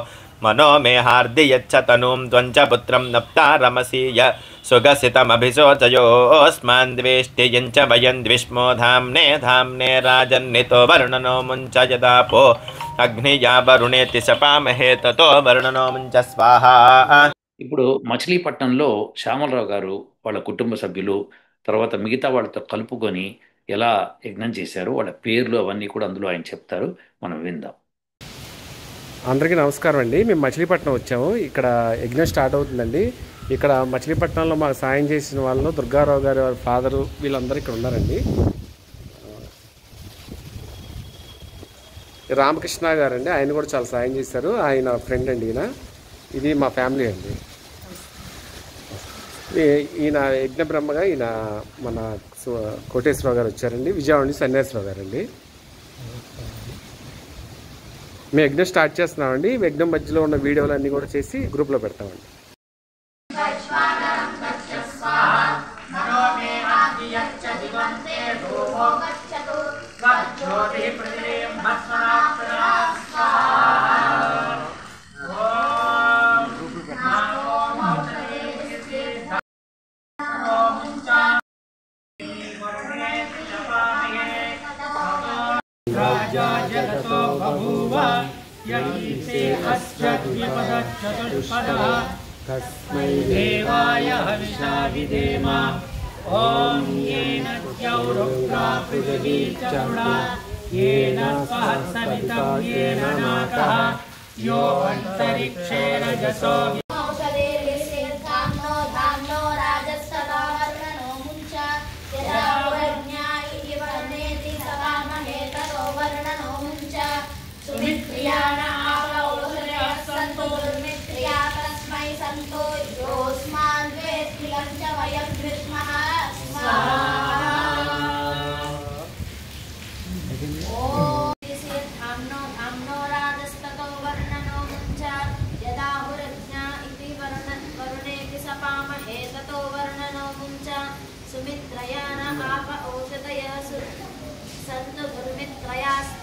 मनो मे हार्दि यच्छ तनूं त्वञ्च पुत्रं नप्तारमसीय सुगसितमभिशोचयोऽस्मान् द्वेष्टियञ्च वयं द्विष्मो धाम्ने धाम्ने राजन्नितो वर्णनो मुञ्च यदापो अग्निया वरुणेति शपामहे ततो वर्णनो मुञ्च स्वाहा। ఇప్పుడు మచిలీపట్నంలో శ్యామలరావు గారు వాళ్ళ కుటుంబ సభ్యులు తర్వాత మిగతా వాళ్ళతో కలుపుకొని ఎలా యజ్ఞం చేశారో వాళ్ళ పేర్లు అవన్నీ కూడా అందులో ఆయన చెప్తారు, మనం విందాం. అందరికీ నమస్కారం అండి. మేము మచిలీపట్నం వచ్చాము. ఇక్కడ యజ్ఞం స్టార్ట్ అవుతుందండి. ఇక్కడ మచిలీపట్నంలో మాకు సాయం చేసిన వాళ్ళు దుర్గారావు గారి ఫాదరు వీళ్ళందరూ ఇక్కడ ఉన్నారండి. రామకృష్ణ గారు అండి, ఆయన కూడా చాలా సాయం చేశారు. ఆయన ఫ్రెండ్ అండి ఈయన. ఇది మా ఫ్యామిలీ అండి. ఈయన యజ్ఞ బ్రహ్మగా ఈయన మన కోటేశ్వరరావు గారు వచ్చారండి. విజయవాడ నుంచి సన్యాసరావు గారు అండి. మేము యజ్ఞం స్టార్ట్ చేస్తున్నామండి. యజ్ఞం మధ్యలో ఉన్న వీడియోలు అన్నీ కూడా చేసి గ్రూప్లో పెడతామండి. तस्मै देवाय हविषा विधेम। ॐ येन द्यौरुग्रा पृथिवी चरुणा येन सहस्रमितं येन नाकः यो अन्तरिक्षे रजसो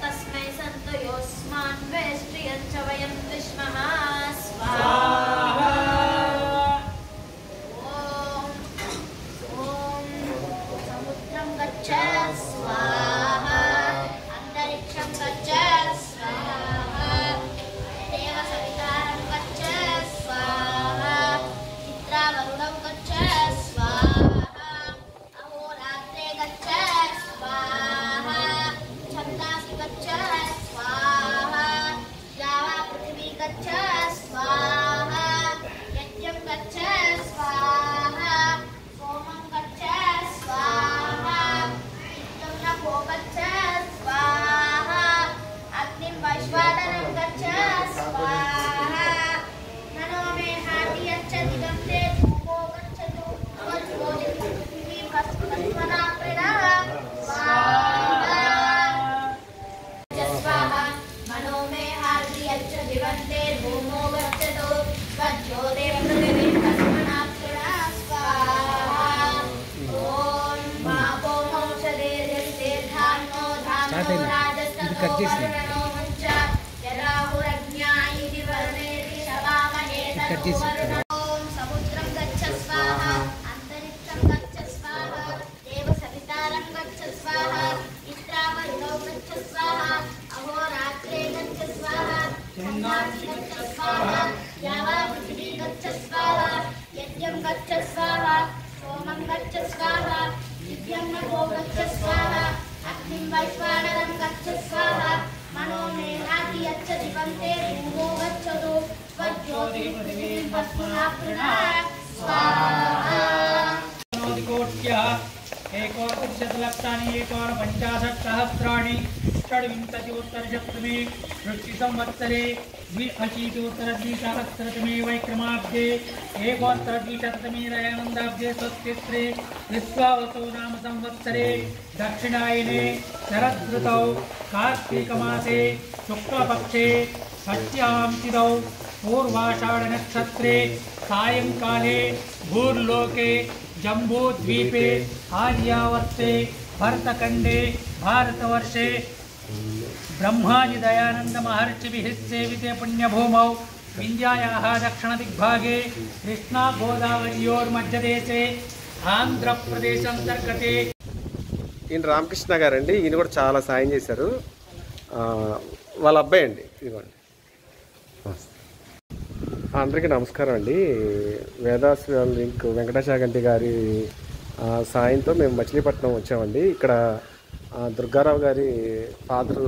तस्मै सन्तु योऽस्मान् वेष्ट्रियं च वयं विष्मः स्वाहा। ॐ समुद्रं गच्छ स्वाहा अन्तरिक्षं गच्छ स्वाहा देवसवितारं गच्छ स्वाहा मित्रावरुणं गच्छ स्वाहा अहोरात्रे गच्छ स्वाहा छन्दांसि गच्छ स्वाहा द्यावा पृथिवी गच्छ स्वाहा यज्ञं गच्छ स्वाहा सोमं गच्छ स्वाहा नित्यं नभो गच्छ स्वाहा अग्निं वैश्वानरं गच्छ स्वाहा ननो मे हाति यच्च दिगन्ते धूमो गच्छतु त्वज्ज्योतिः पृथिवी भस्मना प्रणः स्वाहा मनो मे हार्दि यच्च दिवन्ते धूमो गच्छतु त्वज्ज्योतिः पृथिवी भस्मना प्रणः स्वाहा। ॐ मापो मौषधे यस्ते धान्नो धान्नो राजस्तनो मुञ्च यदाहुरज्ञा इति वर्णेति शवामहे ततो वर्णो। ॐ समुद्रं गच्छ स्वाहा अन्तरिक्षं गच्छ स्वाहा देवसवितारं गच्छ स्वाहा मित्रावरुणो गच्छ स्वाहा अहोरात्रे गच्छ स्वाहा छन्दांसि गच्छ स्वाहा द्यावा पृथिवी गच्छ स्वाहा यज्ञं गच्छ स्वाहा सोमं गच्छ स्वाहा दिव्यं नभो गच्छ स्वाहा अग्निं वैश्वानरं गच्छ स्वाहा मनो मे हाति यच्च दिवन्ते धूमो गच्छतु त्वज्ज्योतिः पृथिवीं भस्मना प्रणः स्वाहा। एकोनविंशतिलक्षाणि एकोनपञ्चाशत् सहस्राणि षड्विंशत्युत्तरसप्तमे वृश्चिकसंवत्सरे द्व्यशीतोत्तरद्विसहस्रतमे वैक्रमाब्दे एकोत्तरद्विशततमे दयानन्दाब्दे स्वस्तिस्त्रे विश्वावसो नाम संवत्सरे दक्षिणायने शरदृतौ कार्तीकमासे शुक्लपक्षे षष्ट्यां तिथौ पूर्वाषाढनक्षत्रे सायंकाले भूर्लोके जम्बूद्वीपे आर्यावर्ते भरतखण्डे भारतवर्षे ब्रह्मादि दयानंद महर्षिभिः सेविते पुण्यभूमौ विंध्यायाः दक्षिणदिग्भागे कृष्णा गोदावर्योर्मध्यदेशे ఆంధ్రప్రదేశంతర్గతే. ఈయన రామకృష్ణ గారండి. ఈయన కూడా చాలా సాయం చేశారు. వాళ్ళ అబ్బాయి అండి. ఇదిగోండి. అందరికీ నమస్కారం అండి. వేదాస్ లింక్ వెంకటేశాగంటి గారి సాయంతో మేము మచిలీపట్నం వచ్చామండి. ఇక్కడ దుర్గారావు గారి ఫాదరు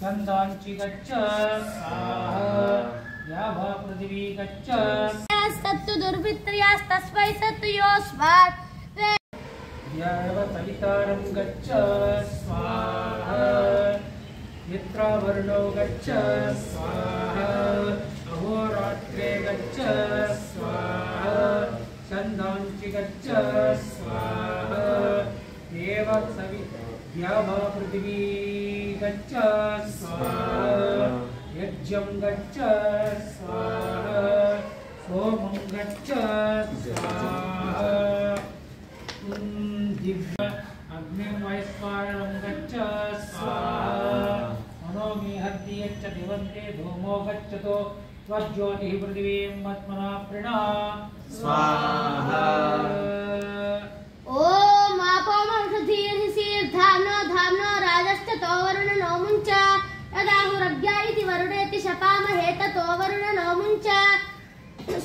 गन्धांचि गच्छ स्वाहा पृथिवी गच्छ सत्तु दुर्भित्र्यास्तस्मै सत्तु योऽस्मात् याव सवितारं गच्छ स्वाहा मित्रावर्णो गच्छ स्वाहा अहोरात्रे गच्छ स्वाहा गन्धांचि गच्छ स्वाहा देव सविता पृथिवी गच्छ स्वाहा यज्ञं गच्छ स्वाहा सोमं गच्छ स्वाहा दिव्य अग्निं वैश्वानरं गच्छ स्वाहा मनो मे हर्ति यच्च दिवन्ते धूमो गच्छतो त्वज्ज्योतिः पृथिवीं मत्मना प्रणा स्वाहा. ओम आपोमौषधीर्षीर्धाम्नो धाम्नो राजस्ततो वरुण नोमुञ्च यदाहुरज्ञायति वरुणेति शपामहे ततो वरुण नोमुञ्च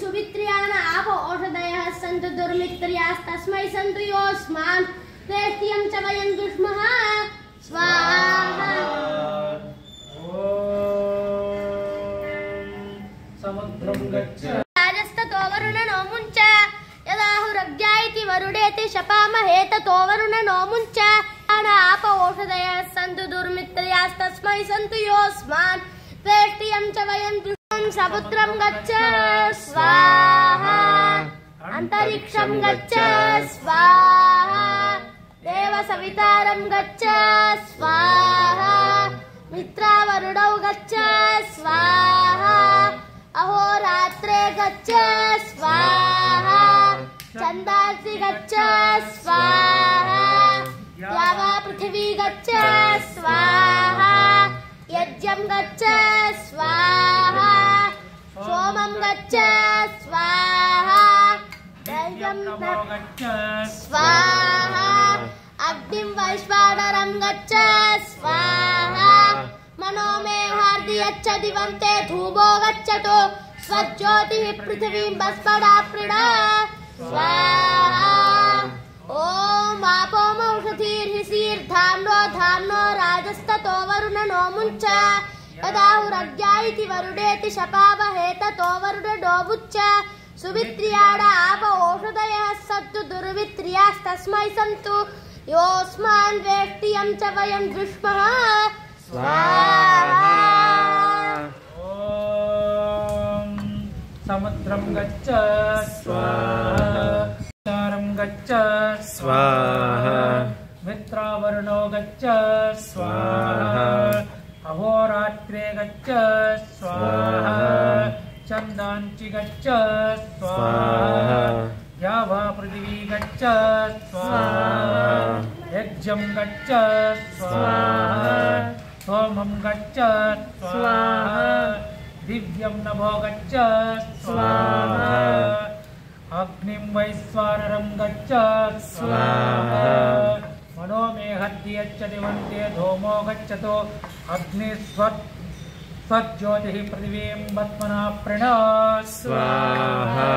सुवित्र्याण आपो औषधयः सन्तु दुर्मित्र्यास्तस्मै सन्तु योऽस्मान् प्रेष्ठ्यं च वयं दुष्मः स्वाहा. समुद्रं गच्छ राजस्ततो वरुण नोमुञ्च यदाहुरज्ञायति वरुणेति शपामहे ततो वरुण नोमुञ्च आप औषधयः सन्तु दुर्मित्र्यास्तस्मै सन्तु योऽस्मान् प्रेष्ठ्यं च वयं दुष्मं. समुद्रं गच्छ स्वाहा अन्तरिक्षं गच्छ स्वाहा देव सवितारं गच्छ स्वाहा मित्रावरुणौ गच्छ स्वाहा अहोरात्रे गच्छ स्वाहा चन्दांसि गच्छ स्वाहा यावा पृथिवी गच्छ स्वाहा यज्ञं गच्छ स्वाहा सोमं गच्छ स्वाहा दैवं गच्छ स्वाहा अग्निं वैश्वानरं गच्छ स्वाहा मनो मे हार्दि यच्च दिवन्ते धूमो गच्छतो स्वज्योतिः पृथिवीं भस्मना प्रणा स्वाहा. ओम आपोमौषधीर्षीर्धाम्नो धाम्नो राजस्ततो वरुण नोमुञ्च यदाहुरज्ञायति वरुणेति शपामहे ततो वरुण नोमुञ्च सुवित्र्याण आप औषधयः सन्तु दुर्वित्र्यास्तस्मै सन्तु योऽस्मान् वेष्टियं च वयं दृष्मः स्वाहा. ओम समुद्रं गच्छ स्वाहा तारं गच्छ स्वाहा मित्रावर्णो गच्छ स्वाहा अहोरात्रे गच्छ स्वाहा चन्दांचि गच्छ स्वाहा यावा पृथिवी गच्छ स्वाहा यज्ञं गच्छ स्वाहा सोमं गच्छ स्वाहा दिव्यं नभो गच्छ स्वाहा अग्निं वैश्वानरं गच्छ स्वाहा मनो मे हर्ति यच्च दिवन्ते धूमो गच्छतो अग्निस्वज्योतिः पृथिवीं भस्मना प्रणा स्वाहा.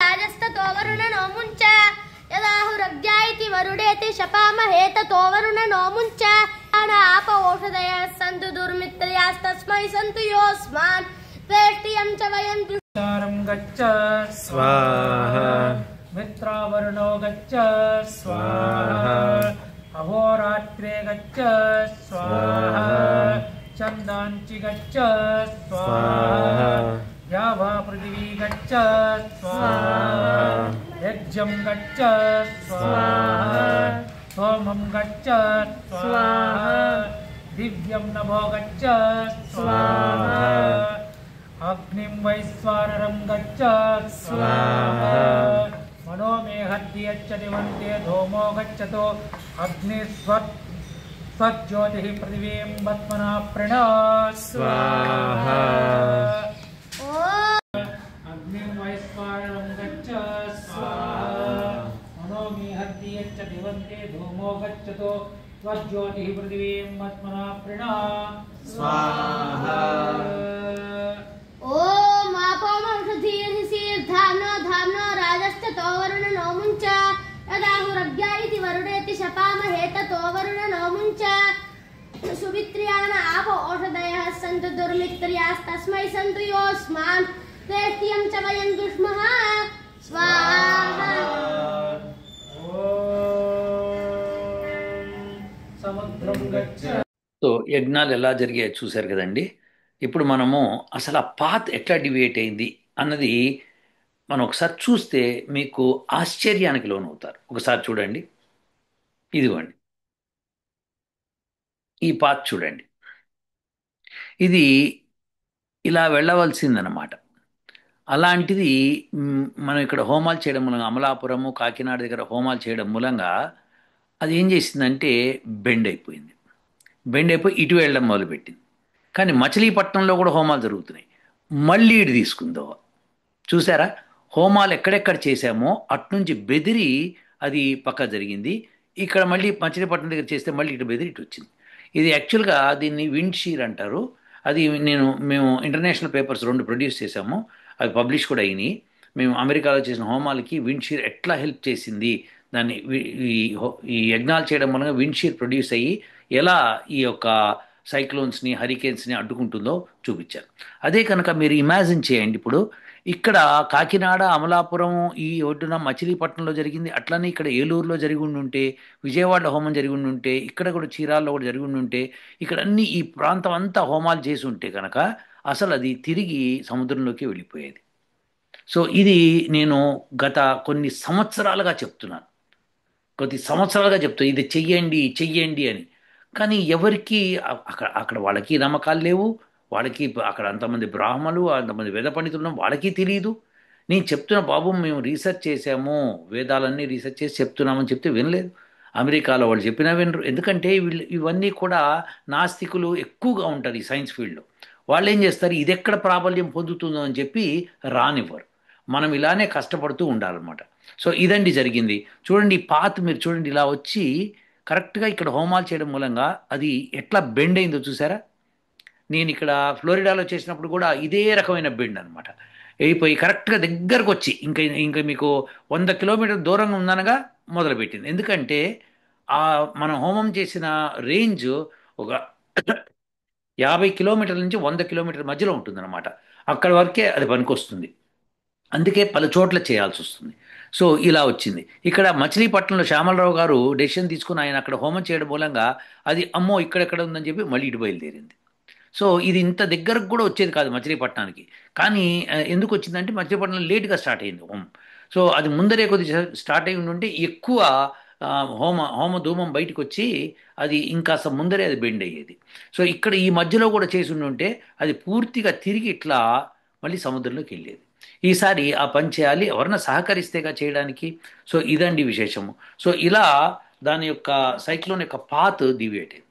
राजस्ततो वरुण नोमुञ्च यदाहुरज्ञायति वरुणेति शपामहे ततो वरुण नोमुञ्च आप औषधयः सन्तु दुर्मित्र्यास्तस्मै सन्तु योऽस्मान् प्रेष्ठ्यं च वयं तारं गच्छ स्वाहा మిత్రావరుణో గచ్చ స్వాహ అహోరాత్రే గచ్చ స్వాహ చందాంచి గచ్చ స్వాహ యావా పృథివీ గచ్చ స్వాహ యజ్ఞం గచ్చ స్వాహ సోమం గచ్చ స్వాహ దివ్యం నభో గచ్చ స్వాహ అగ్నిం వైశ్వానరం గచ్చ స్వాహ మనో మే హద్యచ్చతి వంతే ధూమో గచ్చతో అగ్ని స్వజ్యోతి పృథివీం బత్మనా ప్రణా స్వాహ అగ్నిం వైశ్వానరం గచ్చ స్వాహ మనో మే హద్యచ్చతి వంతే ధూమో గచ్చతో స్వజ్యోతి పృథివీం బత్మనా ప్రణా స్వాహ ఓం ఆపోమహృధీర్ధామ్నో ధామ్నో రాజశ్చ తోవరుణ నోముంచ యదాహురగ్యా ఇతి వరుడేతి శపామహే తతో వరుణ నోముంచ సుమిత్ర్యాణ ఆప ఓషధయః సంతు దుర్మిత్ర్యాస్తస్మై సంతు యోస్మాన్ తేష్ట్యం చ వయం దుష్మః స్వాహా సముద్రం గచ్చ. సో యజ్ఞాలు ఎలా జరిగాయో చూశారు కదండి. ఇప్పుడు మనము అసలు ఆ పాత్ ఎట్లా డివియేట్ అయింది అన్నది మనం ఒకసారి చూస్తే మీకు ఆశ్చర్యానికి లోనవుతారు. ఒకసారి చూడండి, ఇదిగోండి ఈ పాత్ చూడండి. ఇది ఇలా వెళ్ళవలసిందనమాట. అలాంటిది మనం ఇక్కడ హోమాలు చేయడం మూలంగా, అమలాపురము కాకినాడ దగ్గర హోమాలు చేయడం మూలంగా అది ఏం చేసిందంటే బెండ్ అయిపోయింది. బెండ్ అయిపోయి ఇటు వెళ్ళడం మొదలుపెట్టింది. కానీ మచిలీపట్నంలో కూడా హోమాలు జరుగుతున్నాయి. మళ్ళీ ఇటు తీసుకుందో చూసారా, హోమాలు ఎక్కడెక్కడ చేశామో అట్నుంచి బెదిరి అది పక్క జరిగింది. ఇక్కడ మళ్ళీ మచిలీపట్నం దగ్గర చేస్తే మళ్ళీ ఇటు బెదిరి ఇటు వచ్చింది. ఇది యాక్చువల్గా దీన్ని విండ్ షీర్ అంటారు. అది మేము ఇంటర్నేషనల్ పేపర్స్ 2 ప్రొడ్యూస్ చేశాము, అవి పబ్లిష్ కూడా అయినాయి. మేము అమెరికాలో చేసిన హోమాలకి విండ్ షీర్ ఎట్లా హెల్ప్ చేసింది, దాన్ని ఈ యజ్ఞాలు చేయడం మూలంగా విండ్ షీర్ ప్రొడ్యూస్ అయ్యి ఎలా ఈ యొక్క సైక్లోన్స్ని హరికేన్స్ని అడ్డుకుంటుందో చూపించారు. అదే కనుక మీరు ఇమాజిన్ చేయండి, ఇప్పుడు ఇక్కడ కాకినాడ అమలాపురం ఈ ఒడ్డున మచిలీపట్నంలో జరిగింది, అట్లనే ఇక్కడ ఏలూరులో జరిగి ఉండుంటే, విజయవాడలో హోమం జరిగి ఉండుంటే, ఇక్కడ కూడా చీరాల్లో కూడా జరిగి ఉండుంటే, ఇక్కడ అన్ని ఈ ప్రాంతం అంతా హోమాలు చేసి ఉంటే కనుక అసలు అది తిరిగి సముద్రంలోకి వెళ్ళిపోయేది. సో ఇది నేను గత కొన్ని సంవత్సరాలుగా చెప్తున్నాను, ఇది చెయ్యండి చెయ్యండి అని. కానీ ఎవరికి అక్కడ వాళ్ళకి నమ్మకాలు లేవు, వాళ్ళకి అక్కడ అంతమంది బ్రాహ్మలు అంతమంది వేద పండితులు వాళ్ళకి తెలియదు. నేను చెప్తున్న బాబు మేము రీసెర్చ్ చేసాము, వేదాలన్నీ రీసెర్చ్ చేసి చెప్తున్నామని చెప్తే వినలేదు. అమెరికాలో వాళ్ళు చెప్పినా వినరు. ఎందుకంటే ఇవన్నీ కూడా నాస్తికులు ఎక్కువగా ఉంటారు ఈ సైన్స్ ఫీల్డ్లో. వాళ్ళు ఏం చేస్తారు, ఇది ఎక్కడ ప్రాబల్యం పొందుతుందో అని చెప్పి రానివ్వరు. మనం ఇలానే కష్టపడుతూ ఉండాలన్నమాట. సో ఇదండి జరిగింది. చూడండి ఈ పాత్ మీరు చూడండి, ఇలా వచ్చి కరెక్ట్గా ఇక్కడ హోమాలు చేయడం మూలంగా అది ఎట్లా బెండ్ అయిందో చూసారా. నేను ఇక్కడ ఫ్లోరిడాలో చేసినప్పుడు కూడా ఇదే రకమైన బెండ్ అనమాట. అయిపోయి కరెక్ట్గా దగ్గరకు వచ్చి ఇంకా మీకు 100 కిలోమీటర్ దూరంగా ఉందనగా మొదలుపెట్టింది. ఎందుకంటే మనం హోమం చేసిన రేంజ్ ఒక 50 కిలోమీటర్ల నుంచి 100 కిలోమీటర్ల మధ్యలో ఉంటుందన్నమాట. అక్కడి వరకే అది పనికొస్తుంది. అందుకే పలు చోట్ల చేయాల్సి వస్తుంది. సో ఇలా వచ్చింది. ఇక్కడ మచిలీపట్నంలో శ్యామలరావు గారు డెసిషన్ తీసుకుని ఆయన అక్కడ హోమం చేయడం మూలంగా అది అమ్మో ఇక్కడెక్కడ ఉందని చెప్పి మళ్ళీ ఇటు బయలుదేరింది. సో ఇది ఇంత దగ్గరకు కూడా వచ్చేది కాదు మచిలీపట్నానికి. కానీ ఎందుకు వచ్చిందంటే మచిలీపట్నం లేట్గా స్టార్ట్ అయింది హోమం. సో అది ముందరే కొద్దిగా స్టార్ట్ అయి ఉంటే ఎక్కువ హోమ ధూమం బయటకు వచ్చి అది ఇంకాస్త ముందరే అది బెండ్ అయ్యేది. సో ఇక్కడ ఈ మధ్యలో కూడా చేసి ఉంటే అది పూర్తిగా తిరిగి ఇట్లా మళ్ళీ సముద్రంలోకి వెళ్ళేది. ఈసారి ఆ పని చేయాలి, ఎవరన్నా సహకరిస్తేగా చేయడానికి. సో ఇదండి విశేషము. సో ఇలా దాని యొక్క సైక్లోన్ యొక్క పాత్ డివియేట్ అయింది.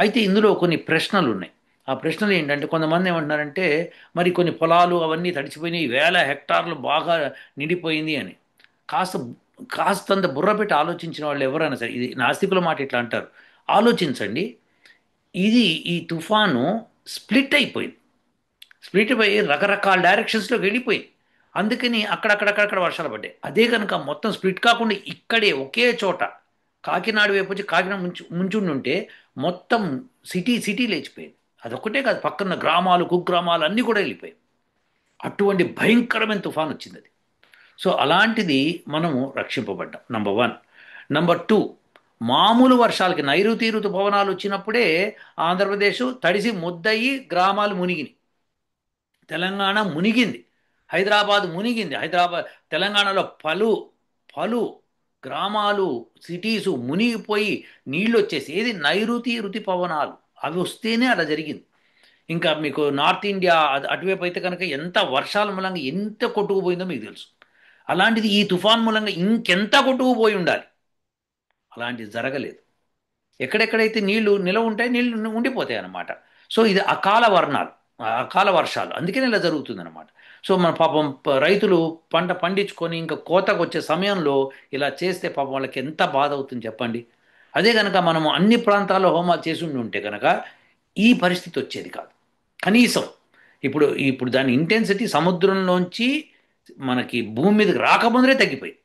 అయితే ఇందులో కొన్ని ప్రశ్నలు ఉన్నాయి. ఆ ప్రశ్నలు ఏంటంటే, కొంతమంది ఏమంటున్నారంటే మరి కొన్ని పొలాలు అవన్నీ తడిచిపోయినాయి, 1000 హెక్టార్లు బాగా నిండిపోయింది అని. కాస్తంత బుర్ర పెట్టి ఆలోచించిన వాళ్ళు ఎవరైనా సరే, ఇది నాస్తికుల మాట ఇట్లా అంటారు, ఆలోచించండి. ఈ తుఫాను స్ప్లిట్ అయిపోయింది, స్ప్లిట్ అయిపోయి రకరకాల డైరెక్షన్స్లోకి వెళ్ళిపోయింది. అందుకని అక్కడక్కడక్కడక్కడ వర్షాలు పడ్డాయి. అదే కనుక మొత్తం స్ప్లిట్ కాకుండా ఇక్కడే ఒకే చోట కాకినాడ వైపు వచ్చి కాకినాడ ముంచుండుంటే మొత్తం సిటీ లేచిపోయింది. అదొక్కటే కాదు, పక్కన గ్రామాలు కుగ్రామాలు అన్నీ కూడా వెళ్ళిపోయాయి. అటువంటి భయంకరమైన తుఫాన్ వచ్చింది అది. సో అలాంటిది మనము రక్షింపబడ్డాం. నంబర్ 1. నంబర్ 2, మామూలు వర్షాలకి నైరుతి ఋతుపవనాలు వచ్చినప్పుడే ఆంధ్రప్రదేశ్ తడిసి ముద్దయి గ్రామాలు మునిగినాయి. తెలంగాణ మునిగింది, హైదరాబాద్ మునిగింది. తెలంగాణలో పలు పలు గ్రామాలు, సిటీసు మునిగిపోయి నీళ్ళు వచ్చేసి, ఏది నైరుతి ఋతుపవనాలు అవి వస్తేనే అలా జరిగింది. ఇంకా మీకు నార్త్ ఇండియా అటువైపు అయితే కనుక ఎంత వర్షాల మూలంగా ఎంత కొట్టుకుపోయిందో మీకు తెలుసు. అలాంటిది ఈ తుఫాన్ మూలంగా ఇంకెంత కొట్టుకుపోయి ఉండాలి. అలాంటిది జరగలేదు. ఎక్కడెక్కడైతే నీళ్లు నిలవ ఉంటాయి, నీళ్లు ఉండిపోతాయి అన్నమాట. సో ఇది అకాల వర్షాలు, అందుకనే ఇలా జరుగుతుందన్నమాట. సో మన పాపం రైతులు పంట పండించుకొని ఇంకా కోతకు వచ్చే సమయంలో ఇలా చేస్తే పాపం వాళ్ళకి ఎంత బాధ అవుతుంది చెప్పండి. అదే కనుక మనము అన్ని ప్రాంతాల్లో హోమాలు చేసి ఉంటే కనుక ఈ పరిస్థితి వచ్చేది కాదు. కనీసం ఇప్పుడు దాని ఇంటెన్సిటీ సముద్రంలోంచి మనకి భూమి మీదకి రాకముందరే తగ్గిపోయింది.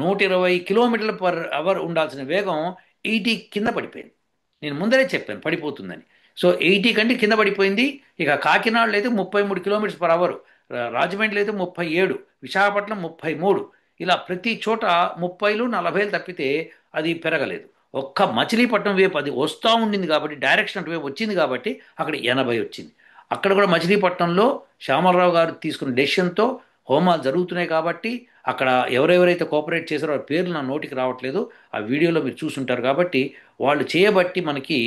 120 km/h ఉండాల్సిన వేగం 80 కింద పడిపోయింది. నేను ముందరే చెప్పాను పడిపోతుందని. సో 80 కంటే కింద పడిపోయింది. ఇక కాకినాడలో అయితే 33 km/h, రాజమండ్రిలో అయితే 37, విశాఖపట్నం 33, ఇలా ప్రతి చోట 30లు 40లు తప్పితే అది పెరగలేదు. ఒక్క మచిలీపట్నం వైపు అది వస్తూ ఉండింది కాబట్టి, డైరెక్షన్ అటువైపు వచ్చింది కాబట్టి అక్కడ 80 వచ్చింది. అక్కడ కూడా మచిలీపట్నంలో శ్యామలరావు గారు తీసుకున్న డెసిషన్తో హోమాలు జరుగుతున్నాయి కాబట్టి అక్కడ ఎవరెవరైతే కోఆపరేట్ చేశారో వాళ్ళ పేర్లు నా నోటికి రావట్లేదు, ఆ వీడియోలో మీరు చూసుంటారు. కాబట్టి వాళ్ళు చేయబట్టి మనకి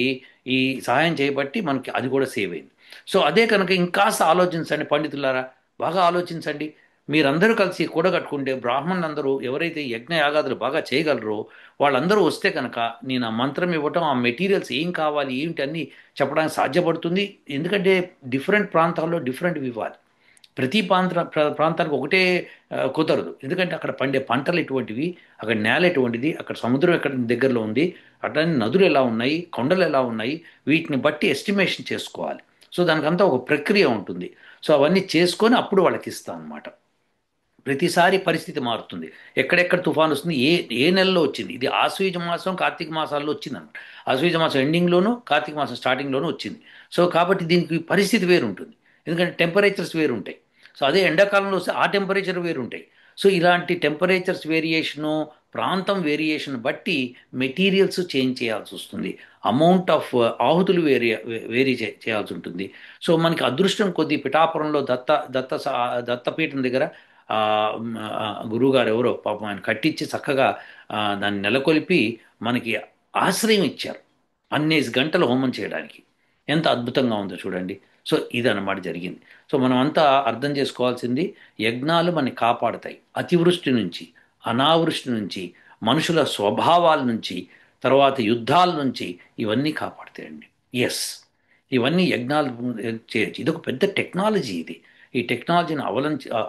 ఈ సహాయం చేయబట్టి మనకి అది కూడా సేవ్ అయింది. సో అదే కనుక ఇంకాస్త ఆలోచించండి పండితులారా, బాగా ఆలోచించండి. మీరందరూ కలిసి కూడగట్టుకుంటే బ్రాహ్మణులందరూ ఎవరైతే యజ్ఞ యాగాదులు బాగా చేయగలరో వాళ్ళందరూ వస్తే కనుక నేను ఆ మంత్రం ఇవ్వటం, ఆ మెటీరియల్స్ ఏం కావాలి ఏమిటి అన్నీ చెప్పడానికి సాధ్యపడుతుంది. ఎందుకంటే డిఫరెంట్ ప్రాంతాల్లో డిఫరెంట్ ఇవ్వాలి. ప్రతి ప్రాంతానికి ఒకటే కుదరదు. ఎందుకంటే అక్కడ పండే పంటలు ఎటువంటివి, అక్కడ నేల ఎటువంటిది, అక్కడ సముద్రం ఎక్కడ దగ్గరలో ఉంది, అట్లనే నదులు ఎలా ఉన్నాయి, కొండలు ఎలా ఉన్నాయి, వీటిని బట్టి ఎస్టిమేషన్ చేసుకోవాలి. సో దానికంతా ఒక ప్రక్రియ ఉంటుంది. సో అవన్నీ చేసుకొని అప్పుడు వాళ్ళకి ఇస్తాం అన్నమాట. ప్రతిసారి పరిస్థితి మారుతుంది. ఎక్కడెక్కడ తుఫాన్ వస్తుంది, ఏ నెలలో వచ్చింది. ఇది ఆశ్వీజ మాసం కార్తీక మాసాల్లో వచ్చిందన్నమాట. ఆశ్వీజ మాసం ఎండింగ్లోనూ కార్తీక మాసం స్టార్టింగ్లోనూ వచ్చింది. సో కాబట్టి దీనికి పరిస్థితి వేరు ఉంటుంది. ఎందుకంటే టెంపరేచర్స్ వేరు ఉంటాయి. సో అదే ఎండాకాలంలో వస్తే ఆ టెంపరేచర్ వేరు ఉంటాయి. సో ఇలాంటి టెంపరేచర్స్ వేరియేషను, ప్రాంతం వేరియేషన్ బట్టి మెటీరియల్స్ చేంజ్ చేయాల్సి వస్తుంది. అమౌంట్ ఆఫ్ ఆహుతులు వేరీ చేయాల్సి ఉంటుంది. సో మనకి అదృష్టం కొద్దీ పిఠాపురంలో దత్తపీఠం దగ్గర గురువుగారు ఎవరో పాపం ఆయన కట్టించి చక్కగా దాన్ని నెలకొల్పి మనకి ఆశ్రయం ఇచ్చారు. 12 గంటలు హోమం చేయడానికి. ఎంత అద్భుతంగా ఉందో చూడండి. సో ఇదన్నమాట జరిగింది. సో మనం అంతా అర్థం చేసుకోవాల్సింది, యజ్ఞాలు మనని కాపాడుతాయి అతివృష్టి నుంచి, అనావృష్టి నుంచి, మనుషుల స్వభావాల నుంచి, తర్వాత యుద్ధాల నుంచి, ఇవన్నీ కాపాడుతాయండి. ఎస్, ఇవన్నీ యజ్ఞాలు చేయొచ్చు. ఇదొక పెద్ద టెక్నాలజీ. ఈ టెక్నాలజీని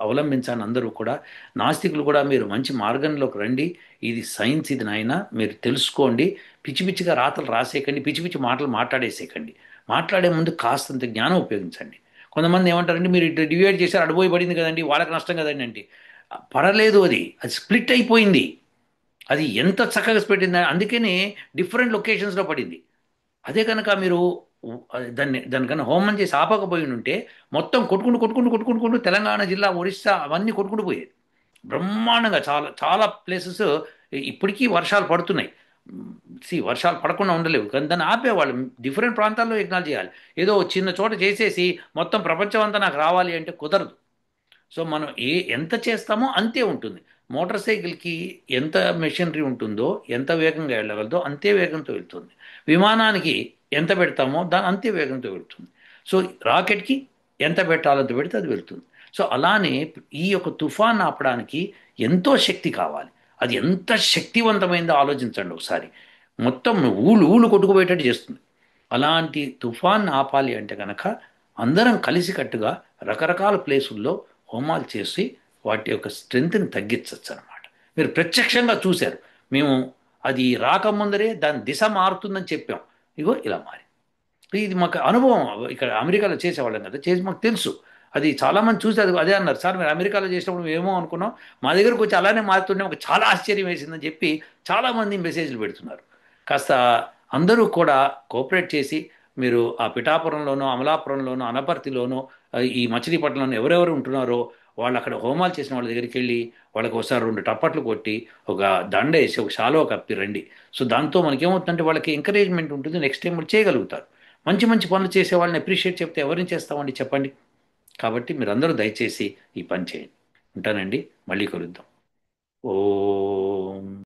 అవలంబించాలని అందరూ కూడా, నాస్తికులు కూడా మీరు మంచి మార్గంలోకి రండి. ఇది సైన్స్, ఇది నాయన మీరు తెలుసుకోండి. పిచ్చి పిచ్చిగా రాతలు రాసేయకండి, పిచ్చి పిచ్చి మాటలు మాట్లాడేసేయకండి. మాట్లాడే ముందు కాస్తంత జ్ఞానం ఉపయోగించండి. కొంతమంది ఏమంటారంటే మీరు ఇట్లా డివైడ్ చేశారు, అడిపోయి పడింది కదండి, వాళ్ళకి నష్టం కదండి అంటే, పడలేదు. అది స్ప్లిట్ అయిపోయింది. అది ఎంత చక్కగా స్ప్లిట్ అయింది, అందుకనే డిఫరెంట్ లొకేషన్స్లో పడింది. అదే కనుక మీరు దానికన్నా హోమం చేసి ఆపకపోయి ఉంటే మొత్తం కొట్టుకుంటూ తెలంగాణ జిల్లా, ఒరిస్సా అవన్నీ కొట్టుకుంటూ పోయేది బ్రహ్మాండంగా. చాలా చాలా ప్లేసెస్ ఇప్పటికీ వర్షాలు పడుతున్నాయి. వర్షాలు పడకుండా ఉండలేవు, కానీ దాన్ని ఆపేవాళ్ళు. డిఫరెంట్ ప్రాంతాల్లో యజ్ఞాలు చేయాలి. ఏదో చిన్న చోట చేసేసి మొత్తం ప్రపంచం అంతా నాకు రావాలి అంటే కుదరదు. సో మనం ఎంత చేస్తామో అంతే ఉంటుంది. మోటార్ సైకిల్కి ఎంత మెషినరీ ఉంటుందో, ఎంత వేగంగా వెళ్ళగలదో అంతే వేగంతో వెళ్తుంది. విమానానికి ఎంత పెడతామో దాని అంతే వేగంతో వెళ్తుంది. సో రాకెట్కి ఎంత పెట్టాలంత పెడితే అది వెళ్తుంది. సో అలానే ఈ యొక్క తుఫాన్ ఆపడానికి ఎంతో శక్తి కావాలి. అది ఎంత శక్తివంతమైందో ఆలోచించండి ఒకసారి. మొత్తం ఊళ్ళు కొట్టుకుపోయేటట్టు చేస్తుంది. అలాంటి తుఫాన్ ఆపాలి అంటే కనుక అందరం కలిసికట్టుగా రకరకాల ప్లేసుల్లో హోమాలు చేసి వాటి యొక్క స్ట్రెంగ్త్ని తగ్గించవచ్చు అనమాట. మీరు ప్రత్యక్షంగా చూశారు. మేము అది రాకముందరే దాని దిశ మారుతుందని చెప్పాం. ఇగో ఇలా మారి. ఇది మాకు అనుభవం. ఇక్కడ అమెరికాలో చేసేవాళ్ళం కదా, చేసి మాకు తెలుసు. అది చాలామంది చూసి అదే అన్నారు, సార్ మీరు అమెరికాలో చేసినప్పుడు మేము అనుకున్నాం, మా దగ్గరకు వచ్చి అలానే మారుతుండే మాకు చాలా ఆశ్చర్యం వేసిందని చెప్పి చాలామంది మెసేజ్లు పెడుతున్నారు. కాస్త అందరూ కూడా కోఆపరేట్ చేసి మీరు ఆ పిఠాపురంలోనో, అమలాపురంలోనో, అనపర్తిలోనో, ఈ మచిలీపట్నంలోనో ఎవరెవరు ఉంటున్నారో వాళ్ళు అక్కడ హోమాలు చేసిన వాళ్ళ దగ్గరికి వెళ్ళి వాళ్ళకి ఒకసారి 2 టప్పట్లు కొట్టి ఒక దండ వేసి ఒక శాలువా కప్పి రండి. సో దాంతో మనకేమవుతుందంటే వాళ్ళకి ఎంకరేజ్మెంట్ ఉంటుంది, నెక్స్ట్ టైం వాళ్ళు చేయగలుగుతారు. మంచి మంచి పనులు చేసే వాళ్ళని అప్రిషియేట్ చెప్తే ఎవరిని చేస్తామండి చెప్పండి. కాబట్టి మీరందరూ దయచేసి ఈ పని చేయండి. ఉంటానండి, మళ్ళీ కలుద్దాం. ఓ